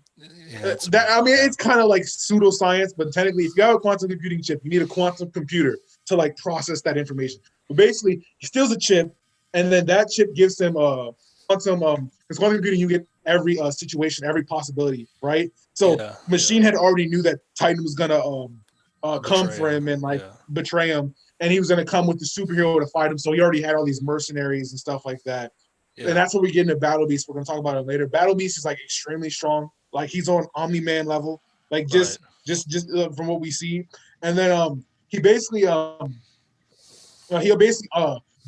It's That I mean, yeah, it's kind of like pseudoscience, but technically, if you have a quantum computing chip, you need a quantum computer to like process that information. But basically, he steals a chip, and then that chip gives him quantum because quantum computing you get every situation, every possibility, right? So yeah, Machine yeah. Head already knew that Titan was gonna come Betray for him. him and like Yeah, betray him, and he was gonna come with the superhero to fight him. So he already had all these mercenaries and stuff like that. And yeah. that's where we get into Battle Beast. We're gonna talk about it later. Battle Beast is like extremely strong. Like he's on omni-man level. Like Right. just from what we see. And then he basically he'll basically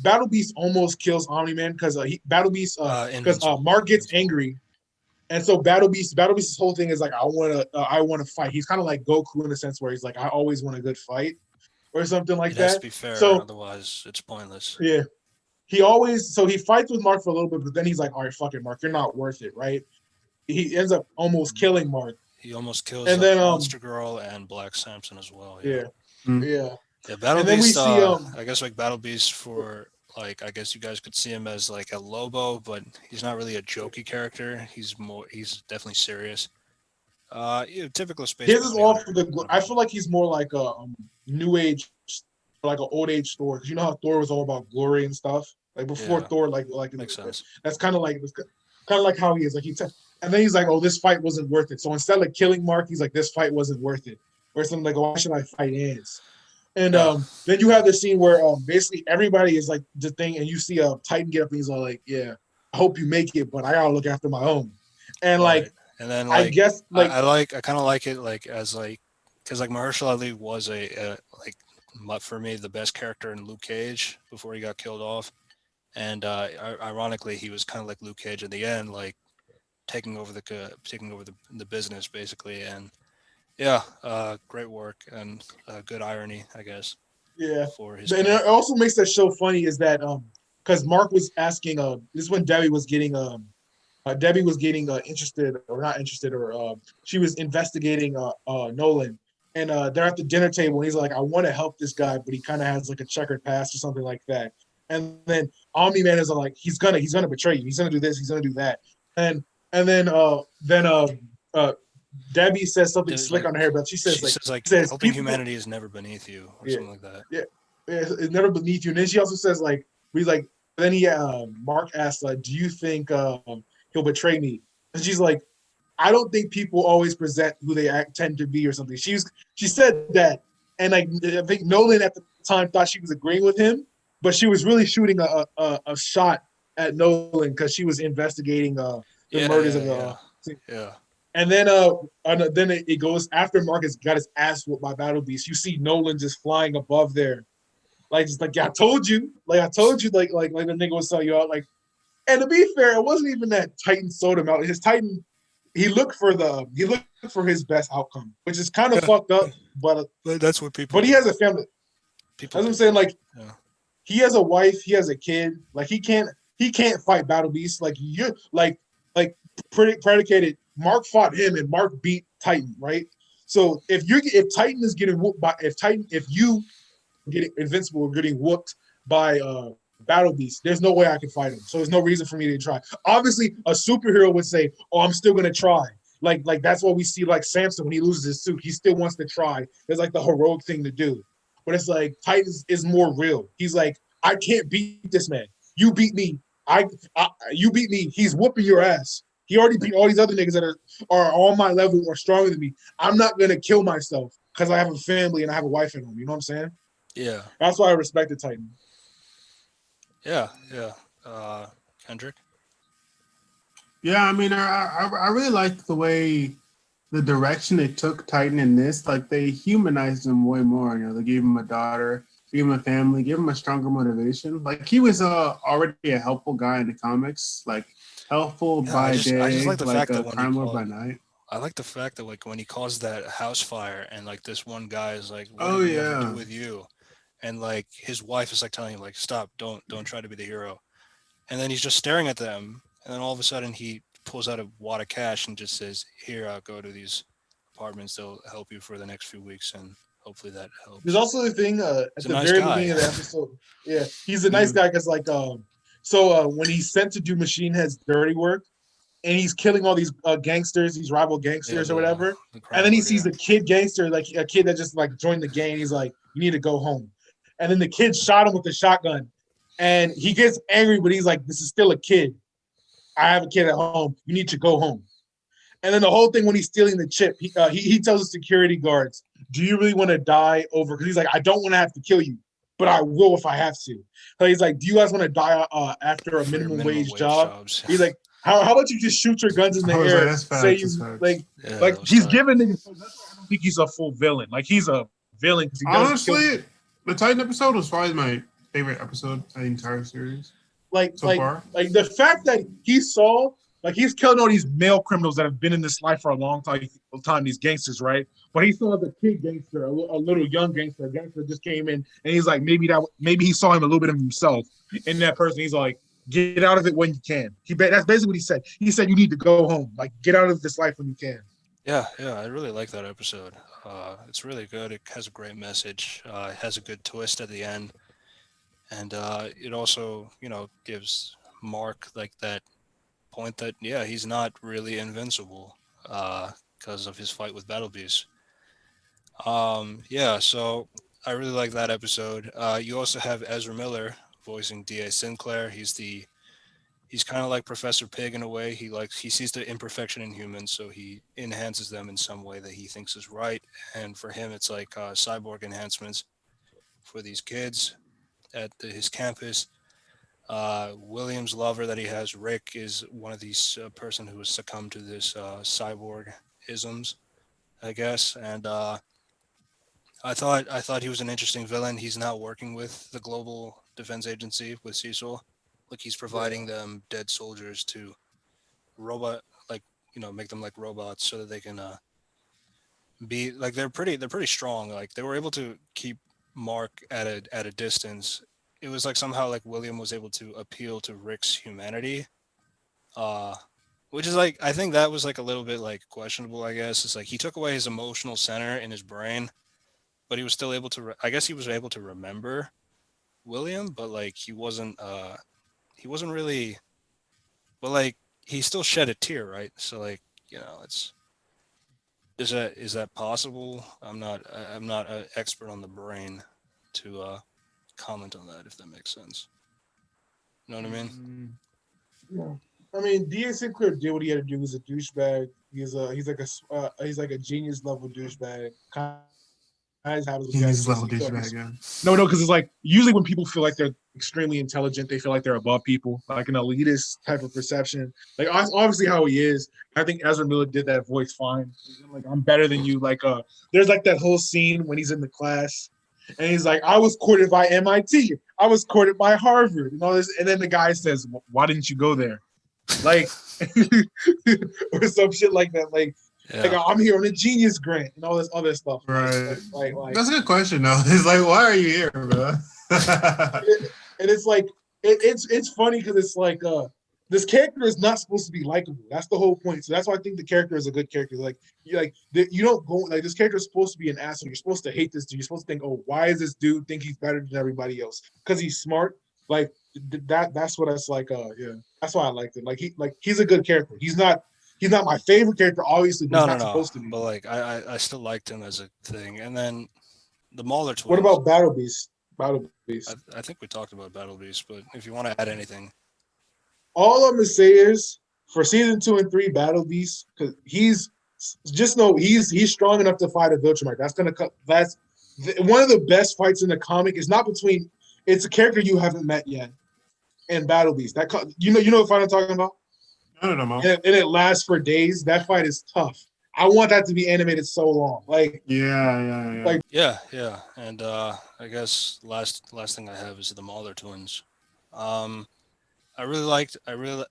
Battle Beast almost kills Omni-Man because Battle Beast because Invincible. Mark gets Invincible. angry. And so Battle Beast's whole thing is like I want to fight. He's kind of like Goku in a sense where he's like I always want a good fight or something like It has to that. be fair, So otherwise it's pointless. yeah, he always so he fights with Mark for a little bit, but then he's like, all right, fuck it, Mark, you're not worth it, right? He ends up almost killing Mark, He almost kills and then Monster Girl and Black Samson as well. Yeah. yeah, Mm. yeah, Yeah. Battle and then we Beast. see I guess like Battle Beast for like I guess you guys could see him as like a Lobo, but he's not really a jokey character. He's more. He's definitely serious. Yeah, typical space his is bounty all hunter for the. kind of I feel villain. like he's more like a new age, like an old age Thor, because you know how Thor was all about glory and stuff. Like before Yeah, Thor, makes sense. that's kind of like how he is. Like and then he's like, oh, this fight wasn't worth it. So instead of killing Mark, he's like, this fight wasn't worth it, or something like, why should I fight Ants? And Yeah, then you yeah, have the scene where basically everybody is like the thing, and you see a Titan get up, and he's all like, "Yeah, I hope you make it, but I gotta look after my own." And right. like, And then I like guess like I kind of like it like as like because like Mahershala Ali was like for me the best character in Luke Cage before he got killed off, and ironically he was kind of like Luke Cage in the end, like taking over the business basically, and yeah, great work and good irony, I guess, Yeah, for his and it character. also makes that show funny is that because Mark was asking this is when Debbie was getting interested or not interested or she was investigating Nolan, and they're at the dinner table and he's like, I want to help this guy, but he kind of has like a checkered past or something like that. And then Omni-Man is like, he's gonna betray you, he's gonna do this, he's gonna do that, and and then uh Debbie says something There's slick like on her hair, but she says like she says helping people, humanity is never beneath you or yeah, something like that. yeah, yeah, it's never beneath you. And then she also says like, we like, then he Mark asks like, do you think he'll betray me? And she's like, I don't think people always present who they tend to be or something. She said that, and like I think Nolan at the time thought she was agreeing with him, but she was really shooting a shot at Nolan because she was investigating the Yeah, murders of yeah, the. yeah, yeah. And then it goes after Marcus got his ass whooped by Battle Beast. You see Nolan just flying above there, like just like, yeah, I told you, like the nigga was telling you out, like. And to be fair, it wasn't even that Titan sold him out. His Titan, he looked for his best outcome, which is kind of Yeah, fucked up. that's what people But he do. has a family. People That's what I'm do saying. that. Like Yeah, he has a wife, he has a kid. Like he can't fight Battle Beast. Like you like predicated. Mark fought him and Mark beat Titan, right? So if Titan is getting whooped by if you getting Invincible or getting whooped by Battle Beast, there's no way I can fight him. So there's no reason for me to try. Obviously, a superhero would say, "Oh, I'm still gonna try." Like that's what we see. Like Samson when he loses his suit, he still wants to try. It's like the heroic thing to do. But it's like Titans is more real. He's like, I can't beat this man. You beat me. You beat me. He's whooping your ass. He already beat all these other niggas that are on my level or stronger than me. I'm not gonna kill myself because I have a family and I have a wife at home. You know what I'm saying? yeah, That's why I respect the Titan. yeah, yeah. Uh, Kendrick. Yeah, I mean, I really like the way the direction they took Titan in this. Like they humanized him way more. You know, they gave him a daughter, gave him a family, gave him a stronger motivation. Like he was already a helpful guy in the comics, like helpful Yeah, by I just day, like the like fact a that when he crime lord called, by night. I like the fact that like when he caused that house fire and like this one guy is like, "What Oh did we ever do yeah, with you?" And like his wife is like telling him like, "Stop, don't try to be the hero." And then he's just staring at them, and then all of a sudden he pulls out a wad of cash and just says, "Here, I'll go to these apartments. They'll help you for the next few weeks, and hopefully that There's helps." also the thing He's at a the nice very guy. beginning of the episode. Yeah, he's a nice yeah. guy because like when he's sent to do Machine Head's dirty work and he's killing all these gangsters, these rival Yeah, gangsters or whatever, the and crime then he lord. sees Yeah, a kid gangster, like a kid that just like joined the gang. He's like, you need to go home, and then the kid shot him with a shotgun, and he gets angry, but he's like, this is still a kid. I have a kid at home. You need to go home. And then the whole thing when he's stealing the chip, he tells the security guards, "Do you really want to die over?" Because he's like, "I don't want to have to kill you, but I will if I have to." So he's like, "Do you guys want to die after a for your minimum minimum wage wage job?" jobs. He's like, "How about you just shoot your guns in I the was like, air? that's Say facts. That's you facts. Yeah, like that was he's tight. giving niggas. So that's why I don't think he's a full villain. Like he's a villain because he does kill people. Honestly, the Titan episode was probably my favorite episode of the entire series like so like far. like the fact that he saw like he's killing all these male criminals that have been in this life for a long time, these gangsters, right? But he saw the kid gangster, a little young gangster, a gangster just came in, and he's like, maybe he saw him a little bit of himself in that person. He's like, get out of it when you can. That's basically what he said. He said you need to go home, like get out of this life when you can. Yeah, yeah, I really like that episode. It's really good. It has a great message. It has a good twist at the end, and it also, gives Mark like that point that yeah, he's not really invincible because of his fight with Battle Beast. Yeah, so I really like that episode. You also have Ezra Miller voicing D.A. Sinclair. He's kind of like Professor Pig in a way. He sees the imperfection in humans, so he enhances them in some way that he thinks is right. And for him, it's like cyborg enhancements for these kids at his campus. William's lover that he has, Rick, is one of these person who has succumbed to this cyborg isms, I guess. And I thought he was an interesting villain. He's not working with the Global Defense Agency with Cecil. Like he's Yeah. providing them dead soldiers to robot like make them like robots so that they can be like they're pretty strong. Like they were able to keep Mark at a distance. It was like somehow like William was able to appeal to Rick's humanity, uh, which is like I think that was like a little bit like questionable. I guess it's like he took away his emotional center in his brain, but he was still able to. I guess he was able to remember William, but like he wasn't really. But like he still shed a tear, right? So like it's is that possible? I'm not an expert on the brain to comment on that if that makes sense. You know what I mean? Mm, yeah. I mean, D.A. Sinclair did what he had to do. He's a douchebag. He's like a genius level douchebag. Kind of habits with Jack Tracy. So He's level douchebag, yeah. no, because it's like usually when people feel like they're extremely intelligent, they feel like they're above people, like an elitist type of perception. Like obviously how he is. I think Ezra Miller did that voice fine. Like I'm better than you. Like there's like that whole scene when he's in the class and he's like, I was courted by MIT. I was courted by Harvard and all this. And then the guy says, why didn't you go there? Like or some shit like that. Like Yeah. I'm here on a genius grant and all this other stuff. Right. Like That's a good question, though. It's like, why are you here, bro? and it's like it's funny because it's like this character is not supposed to be likable. That's the whole point. So that's why I think the character is a good character. You don't go like this character is supposed to be an asshole. You're supposed to hate this dude. You're supposed to think, oh, why is this dude think he's better than everybody else? Because he's smart. Like that's what it's like. Yeah, that's why I liked it. He's a good character. He's not my favorite character, obviously, but he's No, no, not no. supposed to be. But like I still liked him as a thing. And then the Mauler What twins. about Battle Beast? Battle I, Beast. I think we talked about Battle Beast, but if you want to add anything, All I'm gonna say is for season 2 and 3, Battle Beast, because he's just know he's strong enough to fight a Viltrumite. That's one of the best fights in the comic. It's not between. It's a character you haven't met yet in Battle Beast. You know what fight I'm talking about, I don't know, Mo. and it lasts for days. That fight is tough. I want that to be animated so long. Yeah, yeah, yeah. Like yeah. And I guess last thing I have is the Mauler twins. Um, I really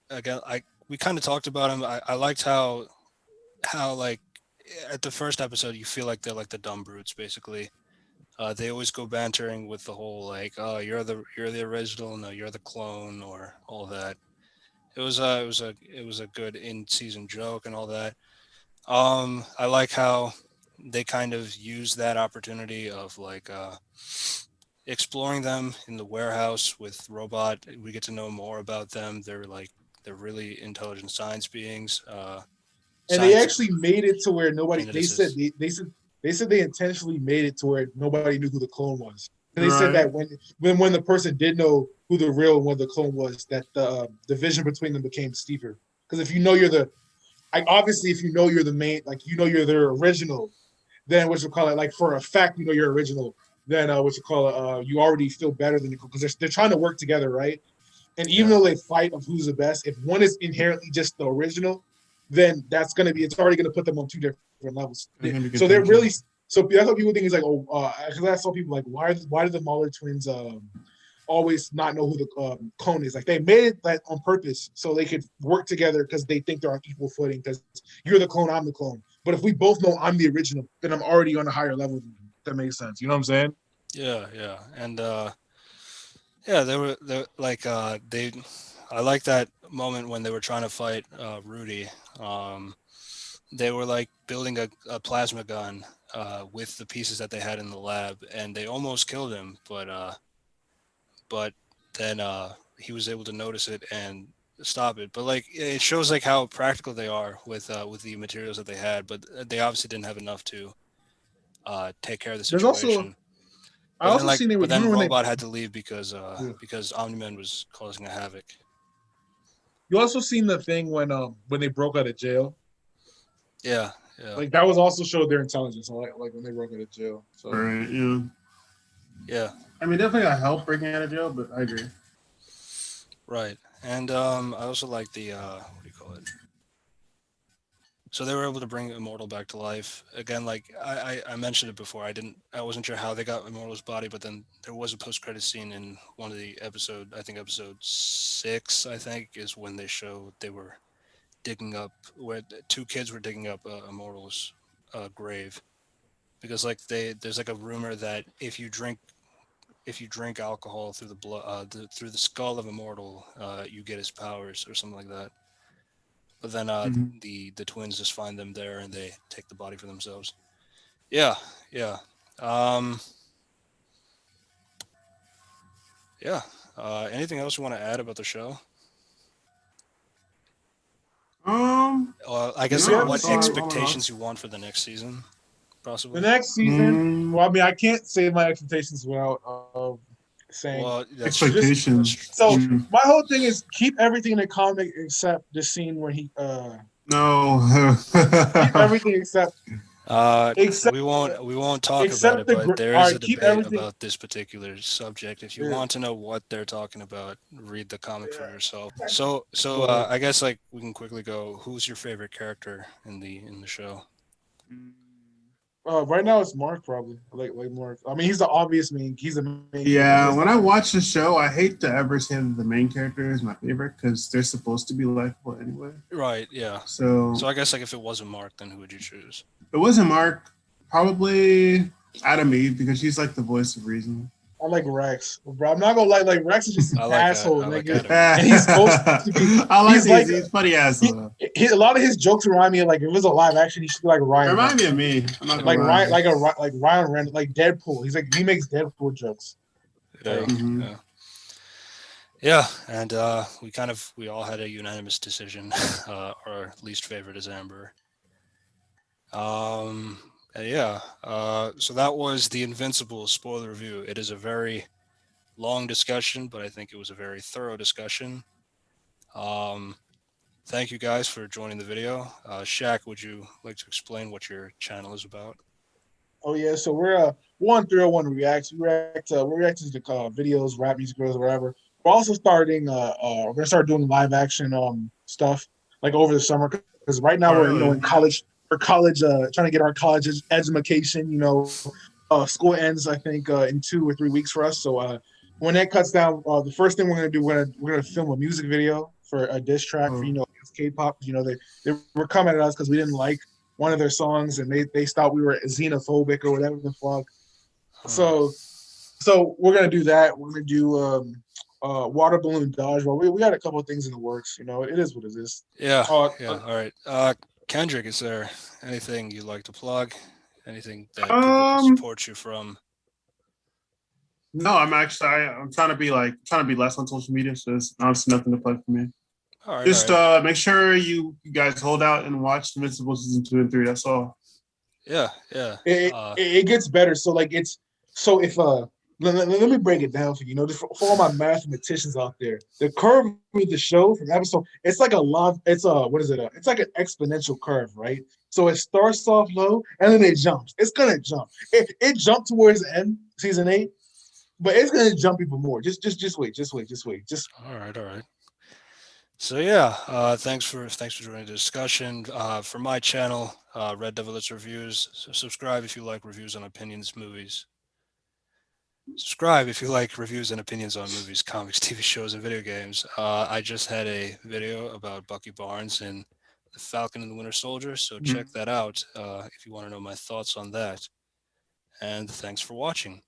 again I we kind of talked about him. I liked how like at the first episode you feel like they're like the dumb brutes basically. They always go bantering with the whole like, oh, you're the original, no, you're the clone, or all that. It was a good in season joke and all that. I like how they kind of use that opportunity of like exploring them in the warehouse with robot. We get to know more about them. They're really intelligent science beings. and they Science actually made it to where nobody. and it They is said his, they intentionally made it to where nobody knew who the clone was. And they said Right. that when the person did know who the real one the clone was, that the division between them became steeper. Because if you know you're the like obviously if you know you're the main like you know you're their original, then what you call it like for a fact you know you're original. Then what you call it you already feel better than you because they're trying to work together, right? And even yeah, though they fight of who's the best, if one is inherently just the original, then it's already going to put them on two different levels. There's gonna be So they're contention. really so that's what people think is like, oh, because I saw people like, why do the Mauler twins always not know who the clone is? Like they made it that on purpose so they could work together because they think they're on equal footing. Because you're the clone, I'm the clone. But if we both know I'm the original, then I'm already on a higher level than you. That makes sense. You know what I'm saying? yeah, and yeah, they like they. I like that moment when they were trying to fight Rudy. Um, they were like building a plasma gun with the pieces that they had in the lab, and they almost killed him, but then he was able to notice it and stop it. But like it shows like how practical they are with the materials that they had, but they obviously didn't have enough to take care of the There's also situation. I also seen they were But you then remember when Robot had to leave they because Omni-Man was causing a havoc. you also seen the thing when they broke out of jail. Yeah, yeah, Like that was also showed their intelligence. Like when they broke out of jail. So Right. Yeah. yeah, I mean, definitely got help breaking out of jail, but I agree. right. And I also like the what do you call it? So they were able to bring Immortal back to life again. Like I mentioned it before. I wasn't sure how they got Immortal's body, but then there was a post credit scene in one of the episode. I think episode 6. I think is when they showed they were digging up where two kids were digging up Immortal's grave because like there's like a rumor that if you drink alcohol through the blood through the skull of Immortal, you get his powers or something like that. But then Mhm. the twins just find them there and they take the body for themselves. Yeah, yeah, um, yeah. Anything else you want to add about the show? I guess like No, Yeah, that's what all in all. expectations you want for the next season, the possibly. next season. Mm, Well, I mean, I can't say my expectations without saying Well, just expectations. that's so. true. My whole thing is keep everything in the comic except the scene where he No. keep everything except We won't talk about except it, but there all is right. a Keep debate everything. about this particular subject. If you Yeah, want to know what they're talking about, read the comic for yeah. yourself. Go ahead. I guess like we can quickly go. Who's your favorite character in the show? Right now it's Mark probably like Mark. I mean, he's the obvious main. He's the main character. Yeah, when I watch the show, I hate to ever say that the main character is my favorite because they're supposed to be likable anyway. Right. Yeah. So So I guess like if it wasn't Mark, then who would you choose? if it wasn't Mark, probably Adam Eve because she's like the voice of reason. I like Rex, bro. I'm not gonna lie. Like Rex is just an asshole, I like nigga, Adam Eve. and he's supposed to be. I like He's like he's funny he, asshole. a lot of his jokes remind me of like if it was a live action, he should be like It Ryan remind Reynolds, me of me. I'm not gonna like lie. Ryan, like Ryan Reynolds, like Deadpool. He's like he makes Deadpool jokes. Yeah. Like Hmm. Yeah. Yeah. And we all had a unanimous decision. Our least favorite is Amber. Um. Yeah. So that was the Invincible spoiler review. It is a very long discussion, but I think it was a very thorough discussion. Um, Thank you guys for joining the video. Shaq, would you like to explain what your channel is about? oh yeah, so we're on 301 Reacts. We react to the videos, rap music videos, whatever. We're also starting we're gonna start doing live action stuff like over the summer because right now Oh we're really? in college. We're college trying to get our college education. School ends I think in 2 or 3 weeks for us. So when that cuts down, the first thing we're gonna do we're gonna film a music video for a diss track for Oh. K-pop. They were coming at us because we didn't like one of their songs and they thought we were xenophobic or whatever the fuck. Uh, So we're gonna do that. We're gonna do water balloon dodgeball. We got a couple of things in the works. It is what it is. yeah, Uh, yeah. uh, All right. Kendrick, is there anything you'd like to plug? Anything that people could Um, support you from? no, I'm trying to be less on social media, so it's honestly nothing to plug for me. All right, all Just right. make sure you guys hold out and watch Invincible season 2 and 3. That's all. Yeah, yeah. it gets better. So like it's so if let me break it down for you. Just for all my mathematicians out there, the curve of the show from episode, it's like a long, it's a what is it? It's like an exponential curve, right? So it starts off low and then it jumps. It's gonna jump. It jumped towards the end, season 8, but it's gonna jump even more. Just wait, just All right, all right. So yeah, thanks for joining the discussion. For my channel, Red Devil It's Reviews. Subscribe if you like reviews on opinions, movies. Subscribe if you like reviews and opinions on movies, comics, TV shows, and video games. I just had a video about Bucky Barnes and the Falcon and the Winter Soldier, so check Mhm. that out if you want to know my thoughts on that. And thanks for watching.